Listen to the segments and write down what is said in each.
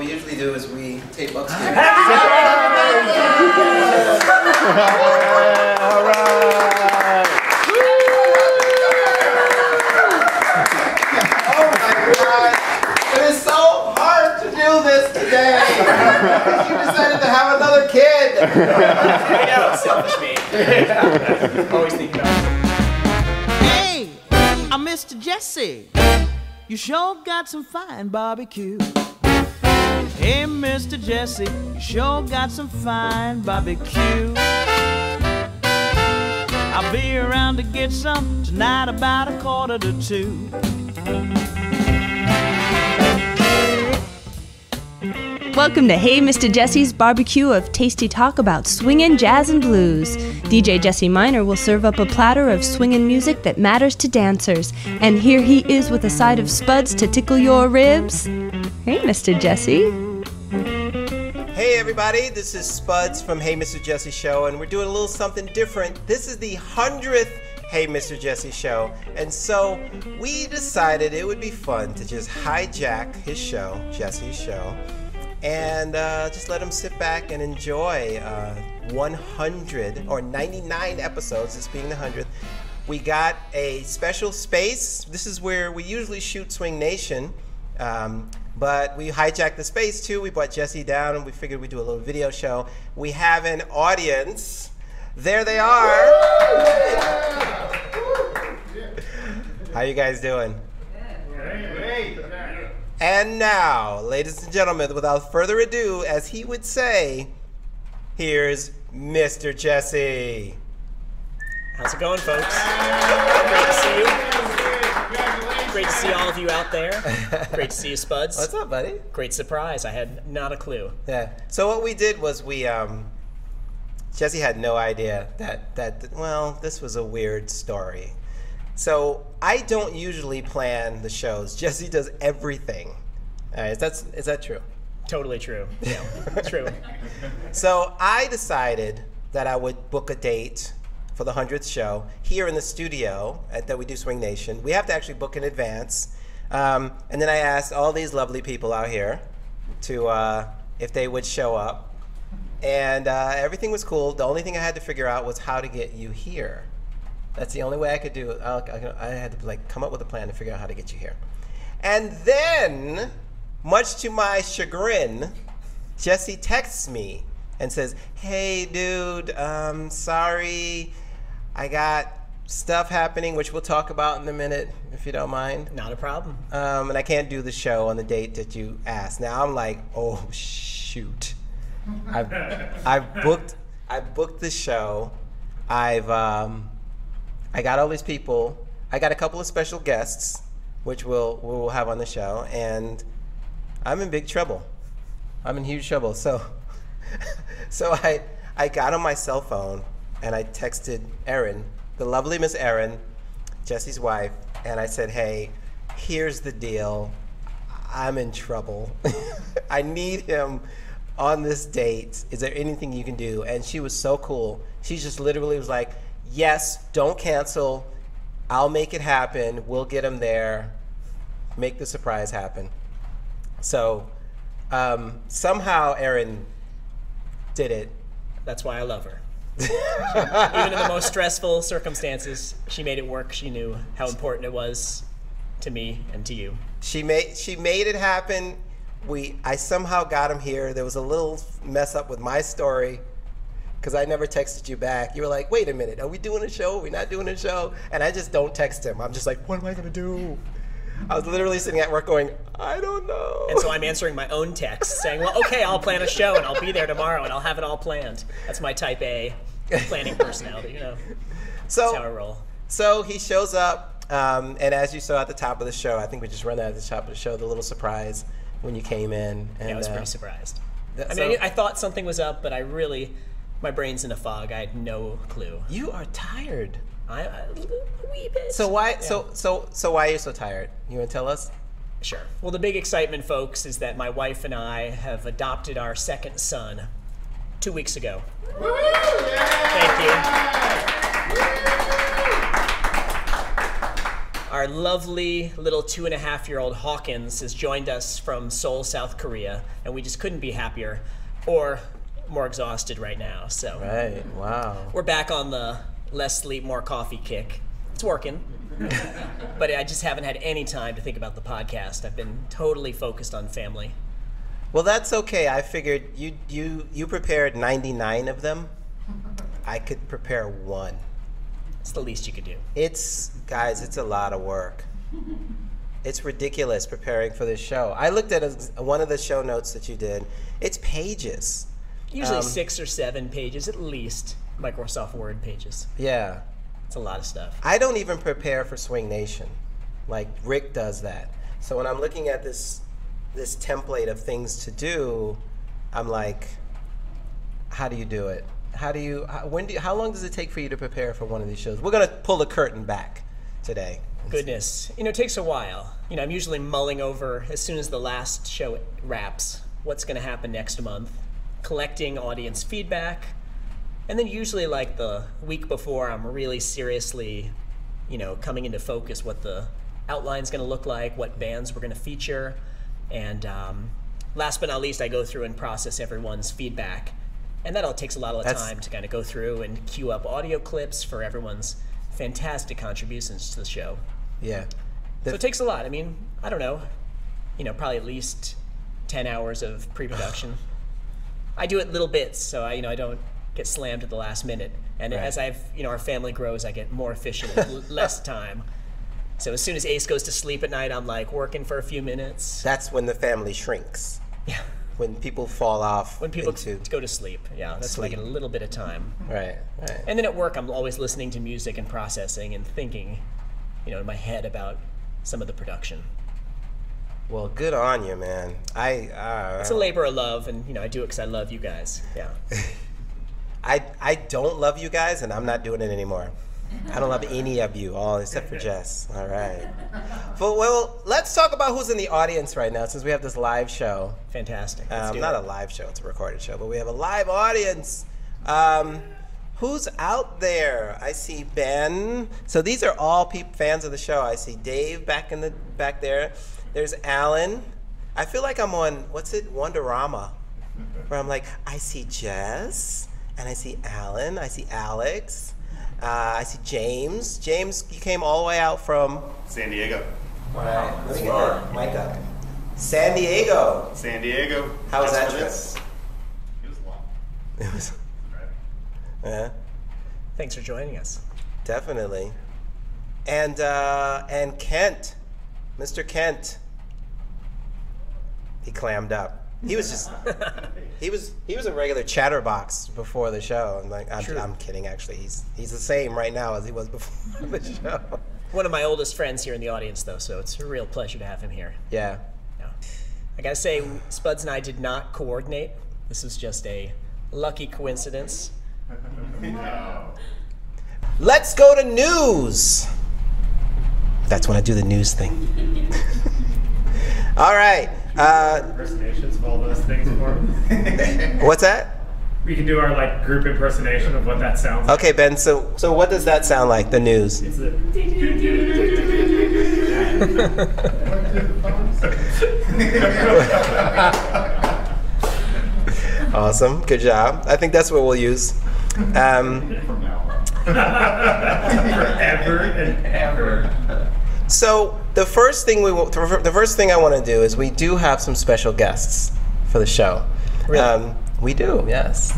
we usually do is we tape upstairs. All right. Oh my God! It is so hard to do this today. You decided to have another kid. I know, selfish me. Always think about it. Hey, I'm Mr. Jesse. You sure got some fine barbecue. Hey, Mr. Jesse, you sure got some fine barbecue. I'll be around to get some tonight about 1:45. Welcome to Hey Mr. Jesse's barbecue of tasty talk about swingin', jazz, and blues. DJ Jesse Minor will serve up a platter of swingin' music that matters to dancers. And here he is with a side of spuds to tickle your ribs. Hey, Mr. Jesse. Hey everybody, this is Spuds from Hey Mr. Jesse Show, and we're doing a little something different. This is the 100th Hey Mr. Jesse Show, and so we decided it would be fun to just hijack his show, Jesse's show, and just let him sit back and enjoy 100 or 99 episodes, this being the 100th. We got a special space. This is where we usually shoot Swing Nation, but we hijacked the space too. We brought Jesse down and we figured we'd do a little video show. We have an audience. There they are. How you guys doing? Great. And now, ladies and gentlemen, without further ado, as he would say, here's Mr. Jesse. How's it going, folks? Great to see you. Great to see all of you out there. Great to see you, Spuds. What's up, buddy? Great surprise. I had not a clue. Yeah. So what we did was we, Jesse had no idea that well, this was a weird story. So I don't usually plan the shows. Jesse does everything. Is that true? Totally true. Yeah, true. So I decided that I would book a date for the 100th show here in the studio that we do Swing Nation. We have to actually book in advance. And then I asked all these lovely people out here to if they would show up. And everything was cool. The only thing I had to figure out was how to get you here. That's the only way I could do it. I had to like come up with a plan to figure out how to get you here. And then, much to my chagrin, Jesse texts me and says, "Hey, dude, sorry, I got stuff happening, which we'll talk about in a minute, if you don't mind." Not a problem. And I can't do the show on the date that you asked. Now I'm like, oh shoot, I've booked the show. I got all these people. I got a couple of special guests, which we'll have on the show, and I'm in big trouble. I'm in huge trouble. So I got on my cell phone and I texted Erin, the lovely Miss Erin, Jesse's wife, and I said, "Hey, here's the deal. I'm in trouble. I need him on this date. Is there anything you can do?" And she was so cool. She just literally was like, "Yes, don't cancel. I'll make it happen. We'll get him there. Make the surprise happen." So somehow Erin did it. That's why I love her. Even in the most stressful circumstances, she made it work. She knew how important it was to me and to you. She made it happen. I somehow got him here. There was a little mess up with my story because I never texted you back. You were like, "Wait a minute, are we doing a show? Are we not doing a show?" And I just don't text him. I'm just like, what am I gonna do? I was literally sitting at work going, I don't know. And so I'm answering my own text saying, well, okay, I'll plan a show and I'll be there tomorrow and I'll have it all planned. That's my type A planning personality, you know. That's how I roll. So he shows up, and as you saw at the top of the show, I think we just run that at the top of the show, the little surprise when you came in. And, yeah, I was pretty surprised. I mean, I thought something was up, but my brain's in a fog. I had no clue. You are tired. A wee bit. So why? Yeah. So why are you so tired? You want to tell us? Sure. Well, the big excitement, folks, is that my wife and I have adopted our second son 2 weeks ago. Woo! Thank you. Our lovely little 2.5-year-old Hawkins has joined us from Seoul, South Korea, and we just couldn't be happier or more exhausted right now. So Right. Wow. we're back on the less sleep, more coffee kick. It's working. But I just haven't had any time to think about the podcast. I've been totally focused on family. Well, that's okay. I figured you prepared 99 of them. I could prepare one. It's the least you could do. Guys, it's a lot of work. It's ridiculous preparing for this show. I looked at one of the show notes that you did. It's pages. Usually 6 or 7 pages at least, Microsoft Word pages. Yeah. It's a lot of stuff. I don't even prepare for Swing Nation. Like Rick does that. So when I'm looking at this template of things to do, I'm like, how do you do it? How long does it take for you to prepare for one of these shows? We're gonna pull the curtain back today. Goodness. It takes a while. I'm usually mulling over, as soon as the last show wraps, what's going to happen next month, collecting audience feedback, and then usually like the week before, I'm really seriously, coming into focus what the outline's going to look like, what bands we're going to feature, and last but not least, I go through and process everyone's feedback. And that all takes a lot of time to kind of go through and queue up audio clips for everyone's fantastic contributions to the show. Yeah. So it takes a lot. I don't know, probably at least 10 hours of pre-production. I do it little bits, so I don't get slammed at the last minute. And Right. as our family grows, I get more efficient with less time. So as soon as Ace goes to sleep at night, I'm like working for a few minutes. That's when the family shrinks. Yeah. When people fall off. When people into, go to sleep. Yeah, that's when I sleep. get a little bit of time. Right. And then at work, I'm always listening to music and processing and thinking, in my head about some of the production. Well, good on you, man. It's a labor of love, and I do it because I love you guys. Yeah. I don't love you guys, and I'm not doing it anymore. I don't love any of you, all except for Jess. All right. Well, let's talk about who's in the audience right now, since we have this live show. Fantastic. Let's do Not it. a live show; it's a recorded show, but we have a live audience. Who's out there? I see Ben. So these are all fans of the show. I see Dave back there. There's Alan. I feel like I'm on Wonderama, where I'm like, I see Jess, and I see Alan. I see Alex. I see James. James, you came all the way out from San Diego. All right. Let me get that mic up. San Diego. San Diego. How was that trip? It was long. It was. Yeah. Thanks for joining us. Definitely. And Kent, Mr. Kent, he clammed up. He was just, he was a regular chatterbox before the show. And I'm kidding. Actually, he's the same right now as he was before the show. One of my oldest friends here in the audience, though, so it's a real pleasure to have him here. Yeah. Yeah. I gotta say, Spuds and I did not coordinate. This was just a lucky coincidence. Let's go to news. That's when I do the news thing. All right. Impersonations of all those things for him. What's that? We can do our group impersonation of what that sounds like. Okay, Ben. So what does that sound like? The news. It's a Awesome. Good job. I think that's what we'll use. From now on. forever and ever. So the first thing I want to do is we do have some special guests for the show. Really? We do, yes.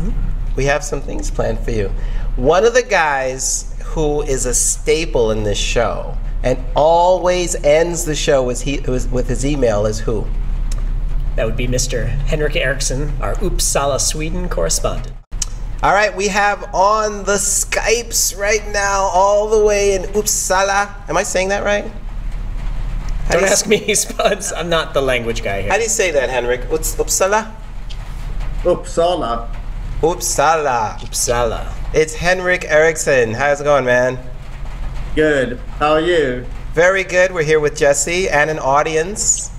We have some things planned for you. One of the guys who is a staple in this show and always ends the show with his email is who? That would be Mr. Henrik Eriksson, our Uppsala, Sweden correspondent. All right, we have on the Skypes right now, all the way in Uppsala. Am I saying that right? Don't ask me, Spuds. I'm not the language guy How here. do you say that, Henrik? Uppsala? Uppsala. Uppsala. Uppsala. It's Henrik Eriksson. How's it going, man? Good. How are you? Very good. We're here with Jesse and an audience.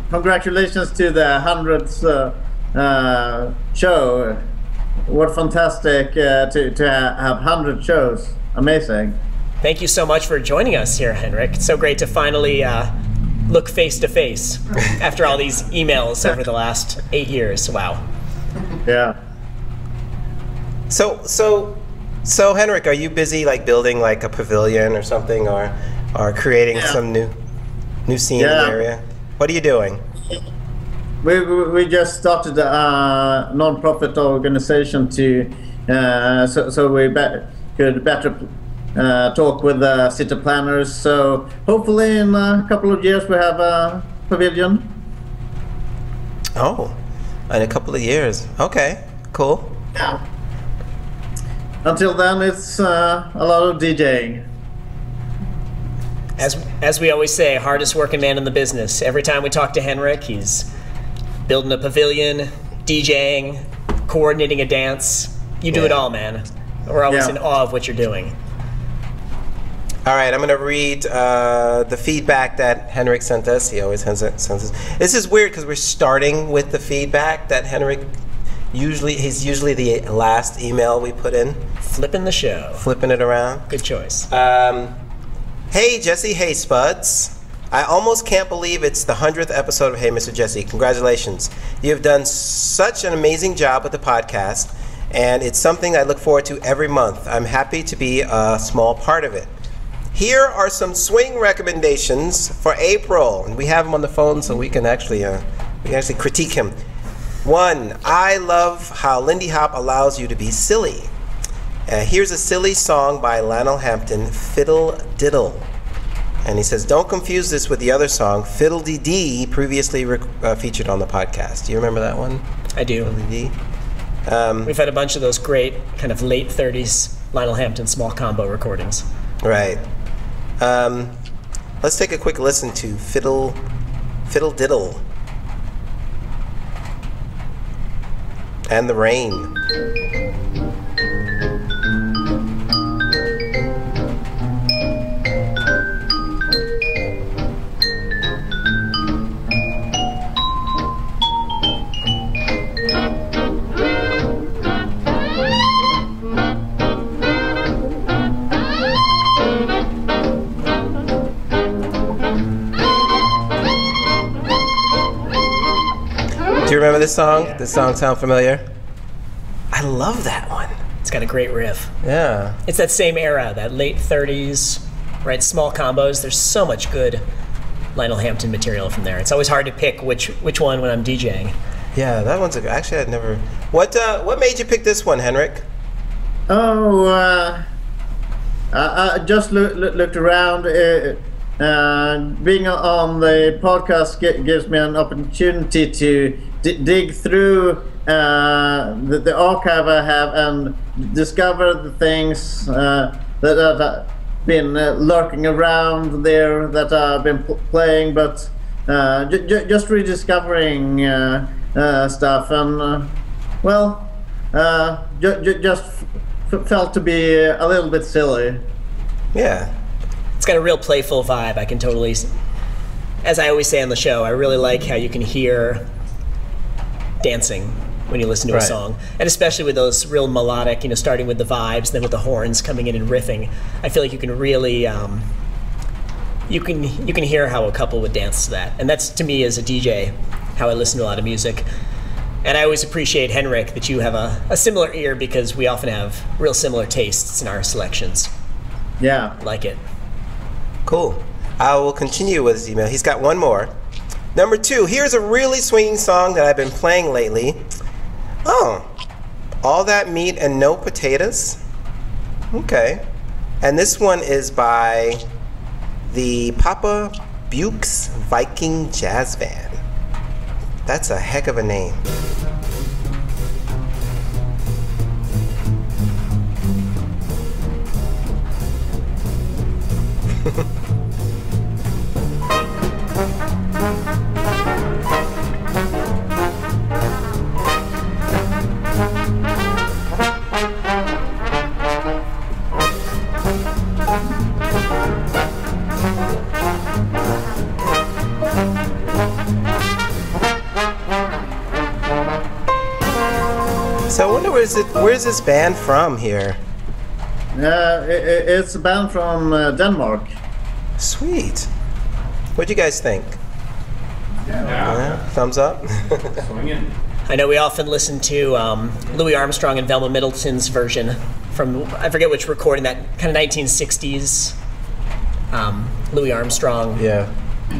Congratulations to the 100th show. what fantastic to have 100 shows. Amazing. Thank you so much for joining us here, Henrik. It's so great to finally look face to face after all these emails over the last 8 years. Wow. Yeah. So Henrik, are you busy like building like a pavilion or something, or creating some new scene in the area? What are you doing? We just started a non-profit organization to so we could better talk with city planners. So hopefully in a couple of years we have a pavilion. Oh, in a couple of years. Okay, cool. Yeah. Until then, it's a lot of DJing. As we always say, hardest working man in the business. Every time we talk to Henrik, he's building a pavilion, DJing, coordinating a dance. You do it all, man. We're always in awe of what you're doing. All right, I'm going to read the feedback that Henrik sent us. He always sends us. This is weird because we're starting with the feedback that Henrik he's usually the last email we put in. Flipping the show. Flipping it around. Good choice. Hey, Jesse. Hey, Spuds. I almost can't believe it's the 100th episode of Hey, Mr. Jesse. Congratulations. You have done such an amazing job with the podcast, and it's something I look forward to every month. I'm happy to be a small part of it. Here are some swing recommendations for April, and we have him on the phone so we can actually critique him. 1, I love how Lindy Hop allows you to be silly. Here's a silly song by Lionel Hampton, Fiddle Diddle. And he says, don't confuse this with the other song, Fiddle Dee Dee, previously featured on the podcast. Do you remember that one? I do. Fiddle Dee Dee. We've had a bunch of those great kind of late 30s Lionel Hampton small combo recordings. Right. Let's take a quick listen to Fiddle Diddle. And the Rain. Do you remember this song? Yeah. Does this song sound familiar? I love that one. It's got a great riff. Yeah. It's that same era, that late 30s, right? Small combos. There's so much good Lionel Hampton material from there. It's always hard to pick which one when I'm DJing. Yeah, that one's actually I'd never. What made you pick this one, Henrik? Oh, I just looked around. Being on the podcast gives me an opportunity to dig through the archive I have and discover the things that have been lurking around there that I've been playing, but just rediscovering stuff, and just felt to be a little bit silly. Yeah. It's got a real playful vibe. I can totally, as I always say on the show, I really like how you can hear dancing when you listen to a song, and especially with those real melodic, starting with the vibes, then with the horns coming in and riffing. I feel like you can really, you can hear how a couple would dance to that, and that's to me as a DJ how I listen to a lot of music. And I always appreciate, Henrik, that you have a similar ear, because we often have real similar tastes in our selections. Yeah, Like it. Cool. I will continue with his email. He's got one more. Number 2, here's a really swinging song that I've been playing lately. Oh, All That Meat and No Potatoes. Okay. And this one is by the Papa Bukes Viking Jazz Band. That's a heck of a name. Where's this band from here? It's a band from Denmark. Sweet. What'd you guys think? Yeah. Thumbs up. Swinging. I know we often listen to Louis Armstrong and Velma Middleton's version from, I forget which recording, that kind of 1960s Louis Armstrong Yeah.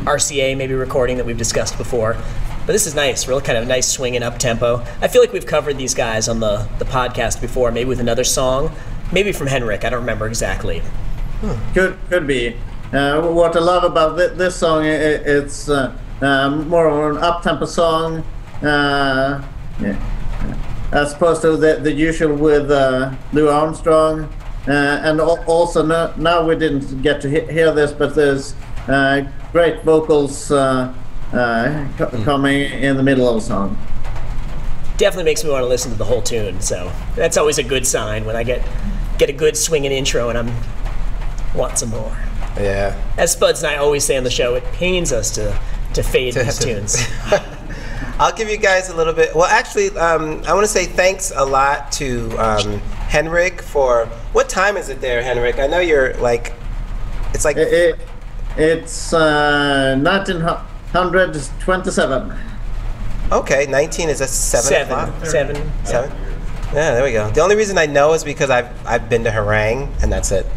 RCA maybe recording that we've discussed before. But this is nice, real kind of nice swinging up tempo. I feel like we've covered these guys on the podcast before, maybe with another song, maybe from Henrik, I don't remember exactly. Could be. What I love about this song, it's more of an up-tempo song, as opposed to the usual with Louis Armstrong. And also now we didn't get to hear this, but there's great vocals coming in the middle of the song. Definitely makes me want to listen to the whole tune, so that's always a good sign when I get a good swinging intro and I'm want some more. Yeah. As Spuds and I always say on the show, it pains us to fade these tunes. I'll give you guys a little bit. Well, actually, I want to say thanks a lot to Henrik for. What time is it there, Henrik? I know you're like. It's like. It's 1927. Okay, 19 is a 7 o'clock. Seven. Yeah, there we go. The only reason I know is because I've been to Harang, and that's it.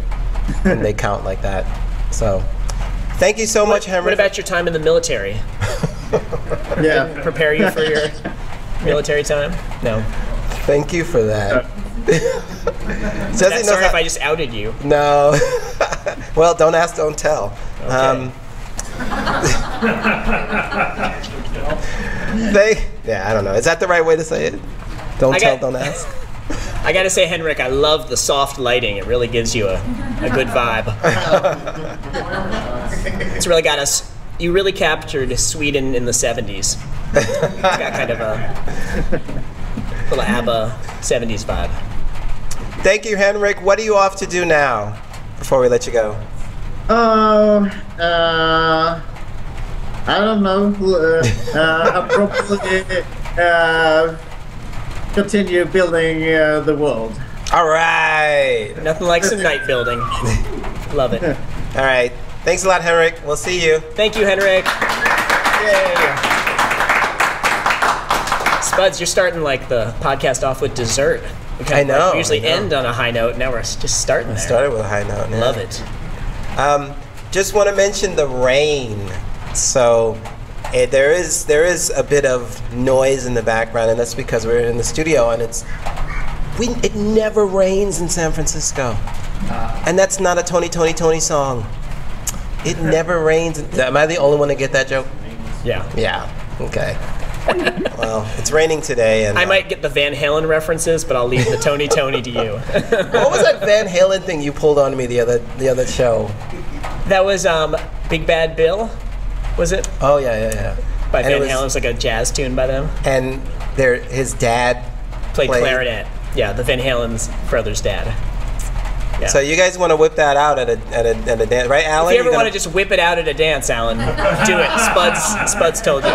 And they count like that. So, thank you so much, Henrik. What about your time in the military? Yeah. Prepare you for your military time? No. Thank you for that. Sorry if I just outed you. No. Well, don't ask, don't tell. Okay. I don't know. Is that the right way to say it? Don't tell, don't ask. I gotta say, Henrik, I love the soft lighting. It really gives you a good vibe. It's really got us. You really captured Sweden in the 70s. It's got kind of a little ABBA 70s vibe. Thank you, Henrik. What are you off to do now before we let you go? I don't know. I'll probably continue building the world. All right. Nothing like some night building. Love it. All right. Thanks a lot, Henrik. We'll see you. Thank you, Henrik. Yay. Spuds, you're starting like the podcast off with dessert. I know. We usually end on a high note. Now we're just starting there. Started with a high note. Yeah. Love it. Just want to mention the rain. So there is a bit of noise in the background, and that's because we're in the studio, and it never rains in San Francisco, and that's not a Tony song. It never rains. Am I the only one to get that joke? Yeah. Yeah. Okay. Well, it's raining today, and I might get the Van Halen references, but I'll leave the Tony to you. What was that Van Halen thing you pulled on me the other show? That was Big Bad Bill, was it? Oh yeah. By Van Halen. It was like a jazz tune by them. And his dad played clarinet. Yeah, the Van Halen's brother's dad. Yeah. So you guys want to whip that out at a dance, right, Alan? If you ever want to just whip it out at a dance, Alan, do it. Spuds told you.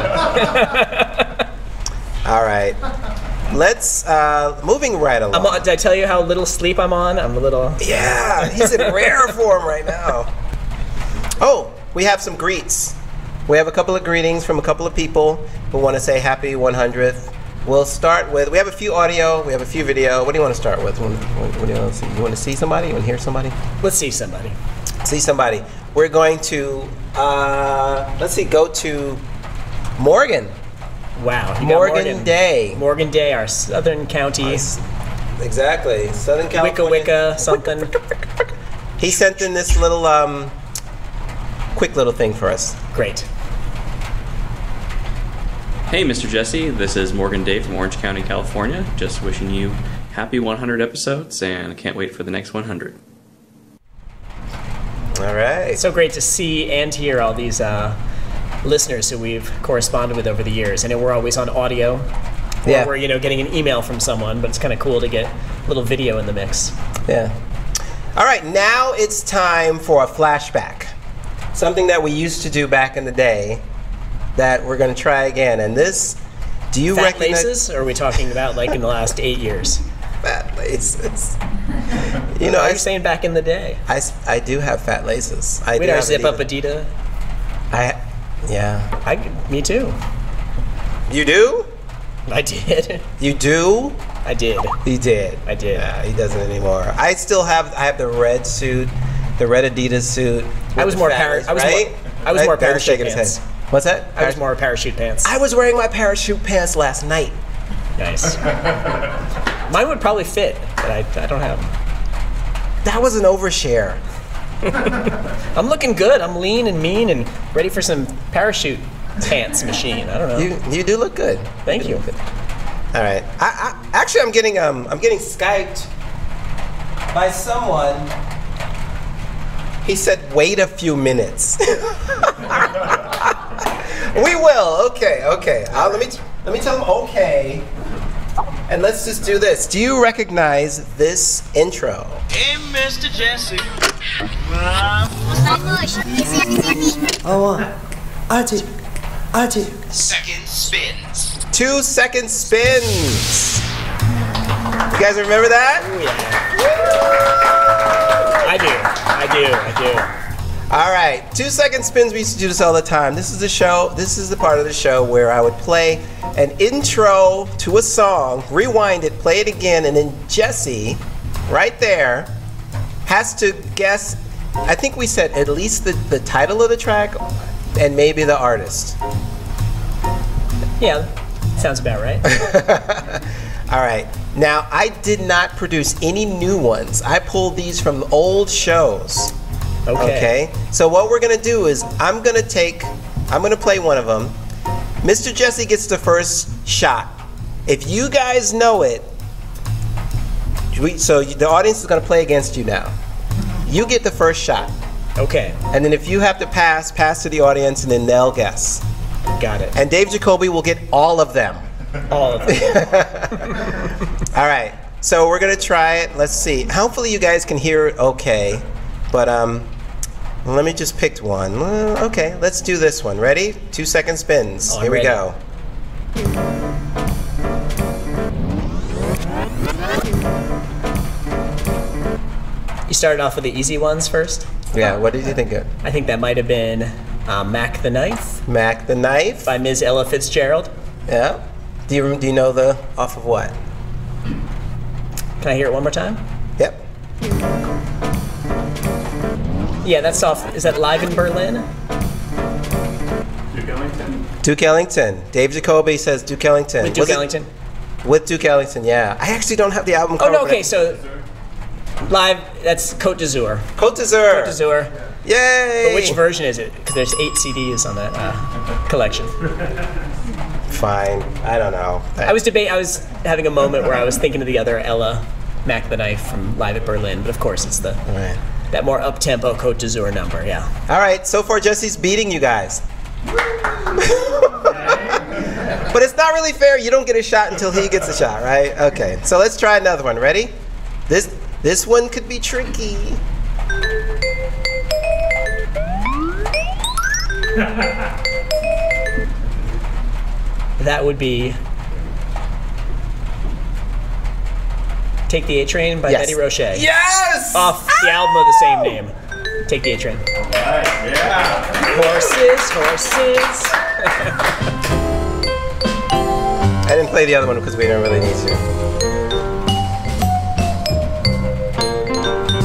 All right. Let's moving right along. Did I tell you how little sleep I'm on? I'm a little. Yeah, he's in rare form right now. Oh, we have some greets. We have a couple of greetings from a couple of people who want to say happy 100th. We'll start with, we have a few audio, we have a few video. What do you want to start with? What do you want to see? You want to see somebody? You want to hear somebody? Let's see somebody. See somebody. We're going to, go to Morgan. Wow. Morgan Day. Morgan Day, our Southern County. Exactly. Southern California. Wicca something. He sent in this little, quick little thing for us. Great. Hey, Mr. Jesse, this is Morgan Day from Orange County, California. Just wishing you happy 100 episodes, and I can't wait for the next 100. All right. It's so great to see and hear all these listeners who we've corresponded with over the years. I know we're always on audio, or we're getting an email from someone, but it's kind of cool to get a little video in the mix. Yeah. All right, now it's time for a flashback. Something that we used to do back in the day that we're going to try again. And this, do you Fat recognize? Laces? Or are we talking about like in the last 8 years? Fat laces. You know, What are you saying back in the day? I do have fat laces. I We do had our have zip up Adidas. Adidas. Yeah. Me too. You do? I did. You do? I did. He did. I did. Yeah, he doesn't anymore. I have the red suit, the red Adidas suit. I was more right? more Darren's parachute shaking his pants. head. What's that? I was more parachute pants. I was wearing my parachute pants last night. Nice. Mine would probably fit, but I don't have them. That was an overshare. I'm looking good. I'm lean and mean and ready for some parachute pants machine. I don't know. You do look good. Thank you. All right. Actually I'm getting Skyped by someone. He said, "Wait a few minutes." We will. Okay. Let me tell him okay. And let's just do this. Do you recognize this intro? Hey, Mr. Jesse. Second spins. 2 second spins. You guys remember that? I do. All right, 2 second spins. We used to do this all the time. This is the show. This is the part of the show where I would play an intro to a song, rewind it, play it again, and then Jesse, right there, has to guess. I think we said at least the title of the track and maybe the artist. Yeah, sounds about right. All right. Now, I did not produce any new ones. I pulled these from old shows. Okay. So what we're gonna do is I'm gonna play one of them. Mr. Jesse gets the first shot. If you guys know it, so the audience is gonna play against you now. You get the first shot. Okay. And then if you have to pass to the audience, and then they'll guess. Got it. And Dave Jacoby will get all of them. All of them. All right. So we're gonna try it. Let's see. Hopefully you guys can hear it okay. But let me just pick one. Okay, let's do this one. Ready? 2 second spins. Oh, Here we ready. go. You started off with the easy ones first. Yeah, what did you think of? I think that might have been Mac the Knife Mac the Knife? by Ms. Ella Fitzgerald. Yeah. Do you know the off of what? Can I hear it one more time? Yep. Yeah, that's off. Is that Live in Berlin? Duke Ellington. Duke Ellington. Dave Jacoby says Duke Ellington. With Duke Was it- Ellington? With Duke Ellington, yeah. I actually don't have the album Oh cover. no, but okay, so live. That's Côte d'Azur. Côte d'Azur. Côte d'Azur. Yay! But which version is it? Because there's 8 CDs on that collection. Fine. I don't know. I was having a moment where I was thinking of the other Ella, Mac the Knife from Live at Berlin, but of course it's All right. that more up-tempo Côte d'Azur number. Yeah. All right, so far Jesse's beating you guys. But it's not really fair. You don't get a shot until he gets a shot, right? Okay, so let's try another one. Ready? This one could be tricky. That would be Take the A Train by Yes. Betty Roche. Yes! Off the album of the same name. Take the A Train. Horses, horses. I didn't play the other one because we didn't really need to.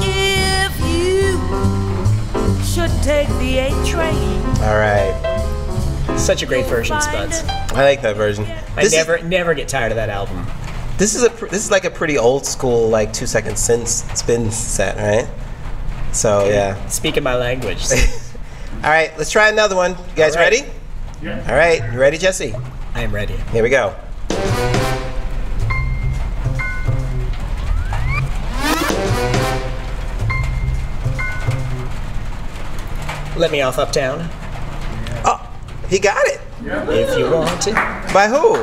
If you should take the A train, All right. Such a great version, Spuds. I like that version. I never get tired of that album. This is like a pretty old school, like 2 second spin set, right? So yeah. Speaking my language. All right, let's try another one. You guys All right. ready? Yeah. All right, you ready, Jesse? I am ready. Here we go. Let Me Off Uptown, Oh, he got it. if you want to. By who?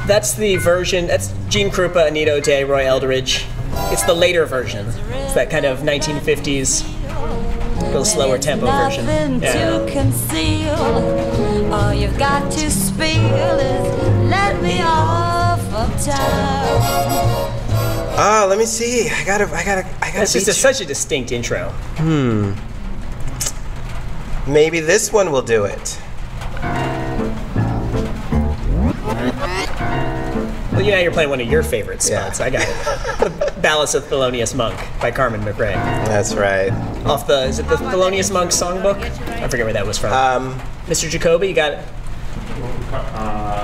That's the version, that's Gene Krupa, Anita O'Day, Roy Eldridge. It's the later version. It's that kind of 1950s, little slower tempo version. Nothing to conceal. All you've got to spill is let me off Oh, let me see. I gotta. It's just such a distinct intro. Maybe this one will do it. Well, you know you're playing one of your favorite spots. Yeah. I got it. The Ballads of Thelonious Monk by Carmen McRae. That's right. Off the, is it the Thelonious Monk songbook? I forget where that was from. Mr. Jacoby, you got it?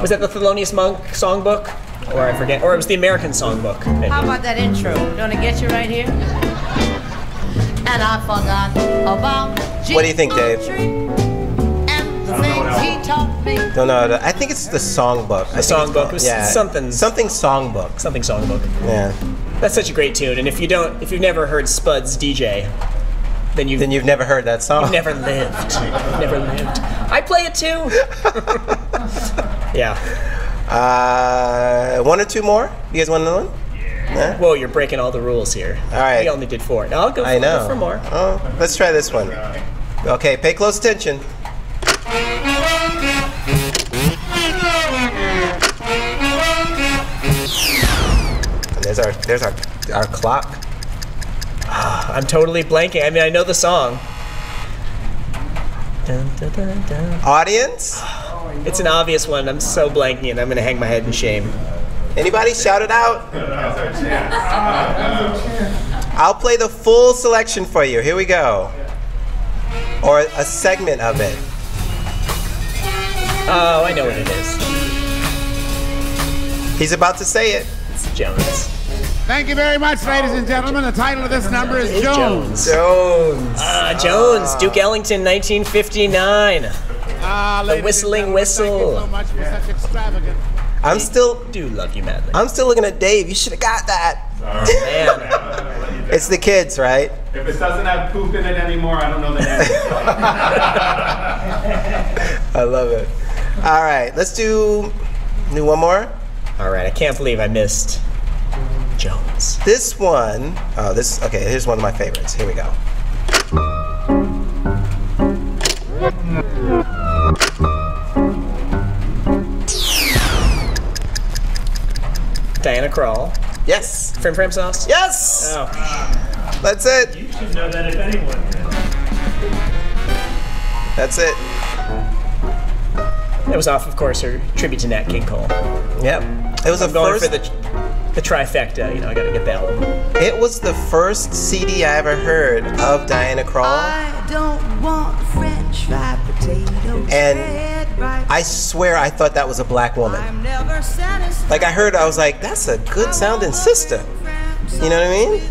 Was that the Thelonious Monk songbook? Or I forget. Or it was the American songbook. Maybe. How about that intro? Gonna get you right here? And I forgot about What do you think, Dave? and the things he taught me. Don't know. I think it's the songbook. The songbook. It was something songbook. Something songbook. Yeah. That's such a great tune. And if you've never heard Spud's DJ, then you've never heard that song. You've never lived. You've never lived. I play it too. Yeah. One or two more? You guys want another one? Yeah. Whoa, you're breaking all the rules here. All right. We only did 4. Now I'll go for more. Oh, let's try this one. Okay, pay close attention. And there's our clock. I'm totally blanking. I mean, I know the song. Dun, dun, dun, dun. Audience? It's an obvious one. I'm so blanking, and I'm gonna hang my head in shame. Anybody shout it out? I'll play the full selection for you. Here we go. Or a segment of it. Oh, I know what it is. He's about to say it. It's Jones. Thank you very much, ladies and gentlemen. The title of this number is Jones. Jones. Jones. Duke Ellington, 1959. The Whistling Whistle. Thank you so much for such extravagant. I do love you madly. I'm still looking at Dave. You should have got that. Man. It's the kids, right? If it doesn't have poop in it anymore, I don't know the name. I love it. All right, let's do one more. All right, I can't believe I missed Jones. This one, okay, here's one of my favorites. Here we go. Diana Krall. Yes. Frame sauce? Yes! Oh. That's it. You should know that if anyone can. That's it. That was off, of course, her tribute to Nat King Cole. Yep. It was I'm going for the trifecta. You know, I gotta get the album. It was the first CD I ever heard of Diana Krall. I don't want French fried potatoes. And I swear I thought that was a black woman. I'm never satisfied. Like I heard, I was like, that's a good sounding sister. You know what I mean?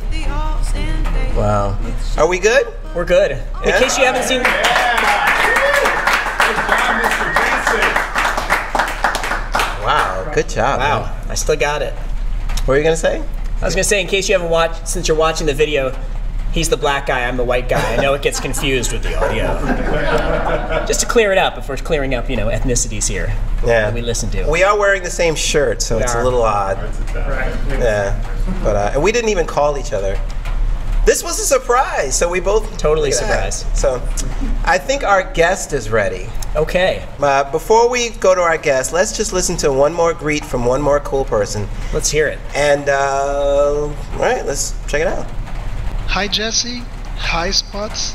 Wow. Are we good? We're good. In case you haven't seen. Wow, good job. Wow, man. I still got it. What were you gonna say? I was gonna say, in case you haven't watched, since you're watching the video, he's the black guy, I'm the white guy. I know it gets confused with the audio. Just to clear it up, if we're clearing up, ethnicities here. Yeah. That we listen to. We are wearing the same shirt, so it's a little odd. Yeah. But and we didn't even call each other. This was a surprise, so we both totally surprised. So, I think our guest is ready. Okay. Before we go to our guest, let's just listen to one more greet from one more cool person. Let's hear it. And all right, let's check it out. Hi Jesse, hi Spots.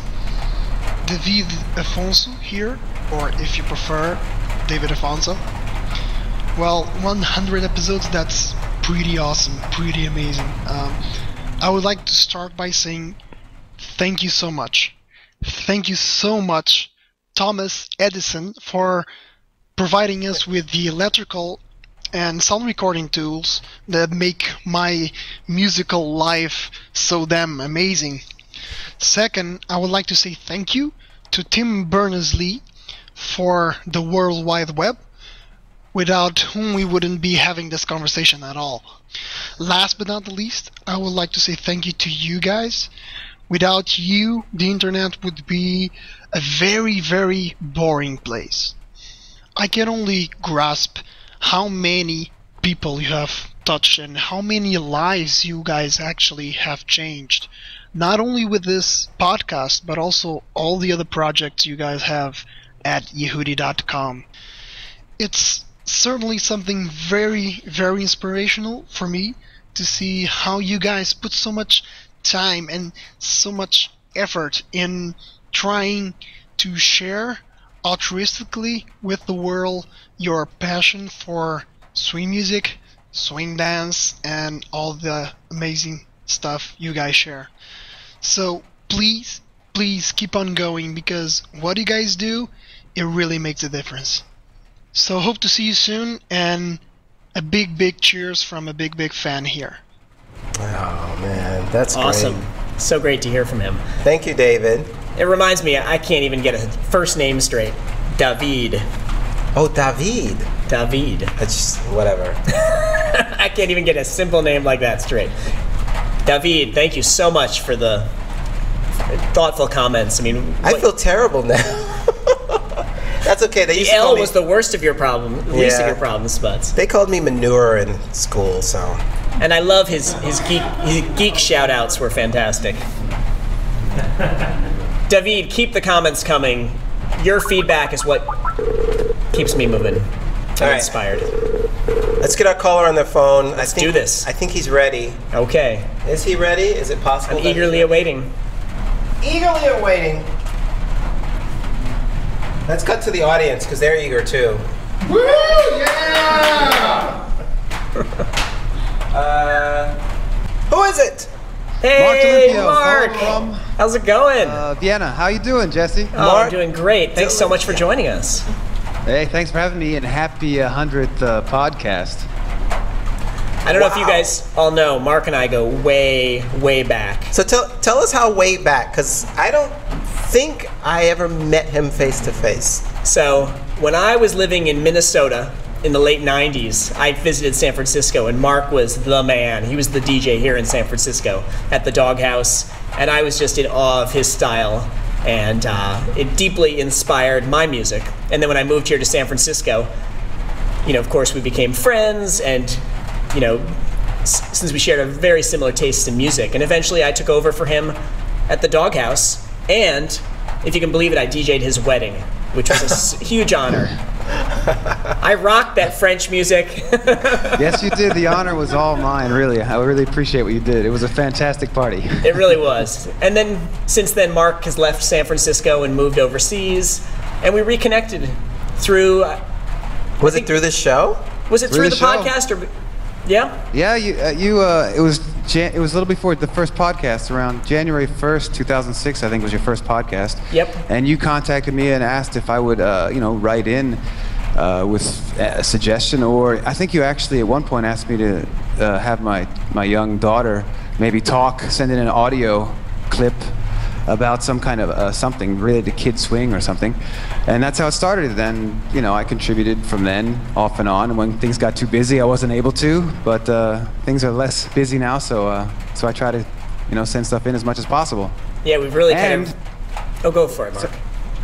David Afonso here, or if you prefer, David Afonso. Well, 100 episodes, that's pretty awesome, pretty amazing. I would like to start by saying thank you so much. Thank you so much, Thomas Edison, for providing us with the electrical and sound recording tools that make my musical life so damn amazing. Second, I would like to say thank you to Tim Berners-Lee for the World Wide Web, without whom we wouldn't be having this conversation at all. Last but not the least, I would like to say thank you to you guys. Without you, the internet would be a very, very boring place. I can only grasp how many people you have touched and how many lives you guys actually have changed. Not only with this podcast, but also all the other projects you guys have at Yehudi.com. It's certainly something very, very inspirational for me to see how you guys put so much time and so much effort in trying to share altruistically with the world your passion for swing music, swing dance, and all the amazing stuff you guys share. So please keep on going, because what you guys do, it really makes a difference. So hope to see you soon, and a big cheers from a big fan here. Oh man, that's awesome. Great. So great to hear from him. Thank you, David. It reminds me, I can't even get a first name straight. David. Oh, David. David. It's just whatever. I can't even get a simple name like that straight. David, thank you so much for the thoughtful comments. I mean, I feel terrible now. That's okay. They used the to L call me, was the worst of your problem, least of your problems, Spuds. They called me manure in school, so. And I love his geek shout-outs were fantastic. David, keep the comments coming. Your feedback is what keeps me moving. I'm inspired. Let's get our caller on the phone. Let's do this. I think he's ready. Okay. Is he ready? Is it possible? I'm eagerly awaiting. Eagerly awaiting. Let's cut to the audience, because they're eager too. Woo! Yeah! Who is it? Hey, Mark. Mark. How's it going? Vienna. How you doing, Jesse? Oh, I'm doing great. Thanks so much for joining us. Hey, thanks for having me, and happy 100th podcast. I don't know if you guys all know, Mark and I go way back. So tell us how way back, because I don't think I ever met him face to face. So when I was living in Minnesota in the late 90s, I visited San Francisco, and Mark was the man. He was the DJ here in San Francisco at the Doghouse, and I was just in awe of his style, and it deeply inspired my music. And then when I moved here to San Francisco, you know, of course we became friends, and you know, since we shared a very similar taste in music, and eventually I took over for him at the Doghouse, and if you can believe it, I DJ'd his wedding, which was a huge honor. I rocked that French music. Yes, you did. The honor was all mine, really. I really appreciate what you did. It was a fantastic party. It really was. And then, since then, Mark has left San Francisco and moved overseas, and we reconnected through... Was it through this show? Was it through the podcast, or... Yeah? Yeah, it was a little before the first podcast, around January 1st, 2006, I think was your first podcast. Yep. And you contacted me and asked if I would, write in with a suggestion, or I think you actually at one point asked me to have my young daughter maybe send in an audio clip about some kind of something related to kid swing or something. And that's how it started. Then, you know, I contributed from then off and on. And when things got too busy, I wasn't able to, but things are less busy now, so I try to, send stuff in as much as possible. Yeah, we've really Oh, go for it, Mark.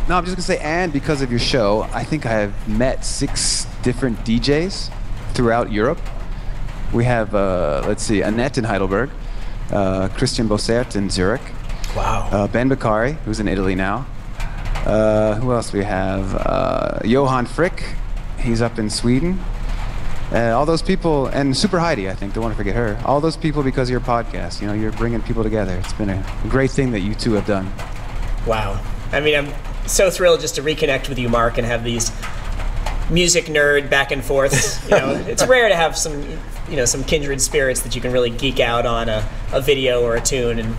No, I'm just gonna say, and because of your show, I think I have met 6 different DJs throughout Europe. We have, Annette in Heidelberg, Christian Bossert in Zurich. Wow. Ben Beccari, who's in Italy now. Who else we have? Johan Frick, he's up in Sweden. All those people, and Super Heidi, I think, don't want to forget her. All those people because of your podcast. You're bringing people together. It's been a great thing that you two have done. Wow. I mean, I'm so thrilled just to reconnect with you, Mark, and have these music nerd back and forths. It's rare to have some kindred spirits that you can really geek out on a video or a tune, and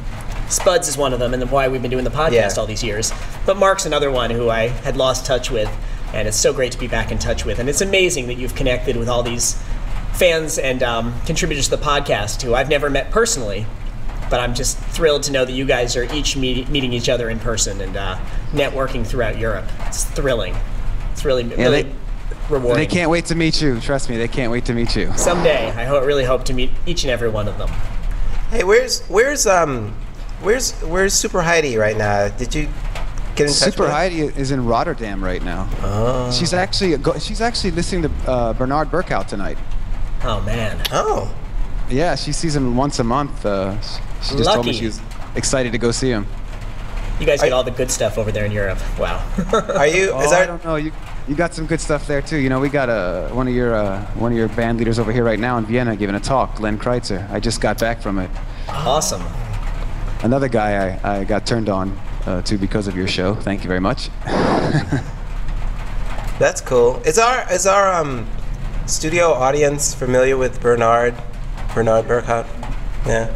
Spuds is one of them, and why we've been doing the podcast all these years. But Mark's another one who I had lost touch with, and it's so great to be back in touch with. And it's amazing that you've connected with all these fans and contributors to the podcast who I've never met personally, but I'm just thrilled to know that you guys are each meeting each other in person and networking throughout Europe. It's thrilling. It's really rewarding. They can't wait to meet you. Trust me, they can't wait to meet you. Someday, I really hope to meet each and every one of them. Hey, where's Super Heidi right now? Did you get in touch Super with her? Heidi is in Rotterdam right now. Oh. She's actually listening to Bernard Burkout tonight. Oh man. Oh. Yeah, she sees him once a month. She just told me she was excited to go see him. You guys get all the good stuff over there in Europe. Wow. Are you? I don't know. You got some good stuff there too. You know, we got one of your band leaders over here right now in Vienna giving a talk, Glenn Kreitzer. I just got back from it. Awesome. Another guy I got turned on to because of your show. Thank you very much. That's cool. Is our studio audience familiar with Bernard Berghout? Yeah.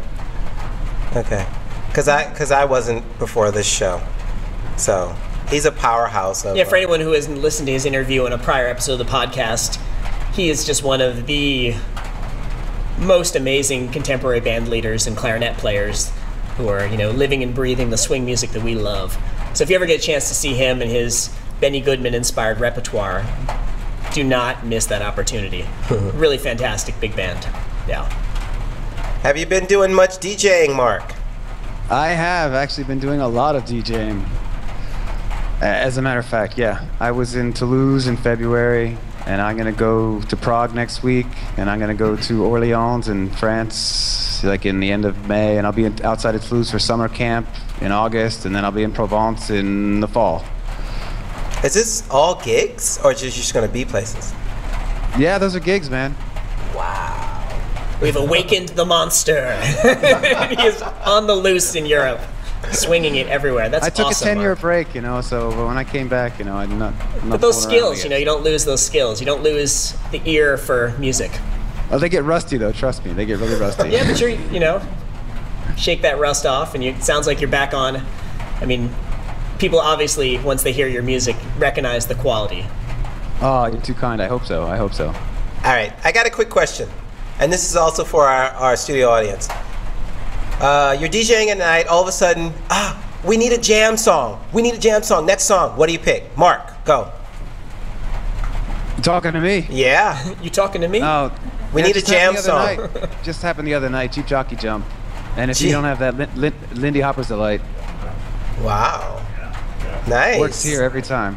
Okay. Because I wasn't before this show, so he's a powerhouse. Yeah, for anyone who hasn't listened to his interview in a prior episode of the podcast, he is just one of the most amazing contemporary band leaders and clarinet players who are, living and breathing the swing music that we love. So if you ever get a chance to see him and his Benny Goodman-inspired repertoire, do not miss that opportunity. Really fantastic big band. Yeah. Have you been doing much DJing, Mark? I have actually been doing a lot of DJing. As a matter of fact, yeah. I was in Toulouse in February, and I'm going to go to Prague next week, and I'm going to go to Orléans in France, like in the end of May, and I'll be outside of Toulouse for summer camp in August, and then I'll be in Provence in the fall. Is this all gigs, or just going to be places? Yeah, those are gigs, man. Wow. We've awakened the monster. He is on the loose in Europe, swinging it everywhere. That's awesome. I took a 10-year break, so when I came back, I'm not. But those skills, you don't lose those skills. You don't lose the ear for music. Oh, they get rusty though. Trust me, they get really rusty. Yeah, but you're, shake that rust off, and it sounds like you're back on. I mean, people obviously, once they hear your music, recognize the quality. Oh, you're too kind. I hope so. All right, I got a quick question. And this is also for our studio audience. You're DJing at night, all of a sudden, we need a jam song. Next song. What do you pick? Mark, go. You talking to me? Yeah. You talking to me? Oh, we need a jam song. Just happened the other night, Jeep Jockey Jump. And if you don't have that, Lindy Hopper's Delight. Wow. Nice. Works here every time.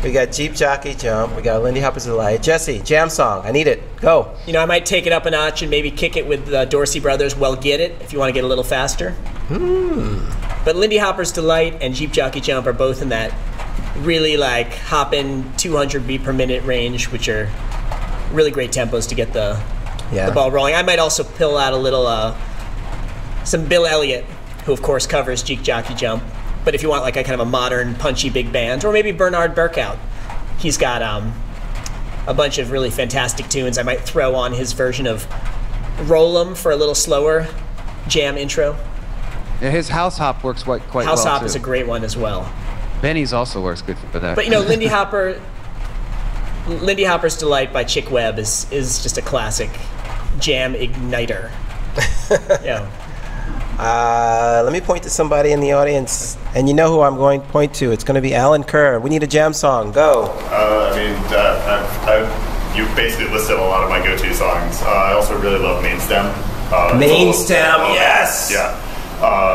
We got Jeep Jockey Jump. We got Lindy Hopper's Delight. Jesse, jam song. I need it. Go. I might take it up a notch and maybe kick it with Dorsey Brothers' Well Get It, if you want to get a little faster. But Lindy Hopper's Delight and Jeep Jockey Jump are both in that really hopping 200 beat per minute range, which are really great tempos to get the ball rolling. I might also pill out a little, some Bill Elliott, who of course covers Jeep Jockey Jump. But if you want a kind of a modern, punchy big band, or maybe Bernard Berghout, he's got a bunch of really fantastic tunes. I might throw on his version of Roll 'em for a little slower jam intro. Yeah, his House Hop works quite well, House Hop too. is a great one as well. Benny's also works good for that. But Lindy Hopper's Delight by Chick Webb is just a classic jam igniter. Yeah. Let me point to somebody in the audience, and you know who I'm going to point to. It's going to be Alan Kerr. We need a jam song. Go. You basically listed a lot of my go-to songs. I also really love Main Stem. Yes! Yeah.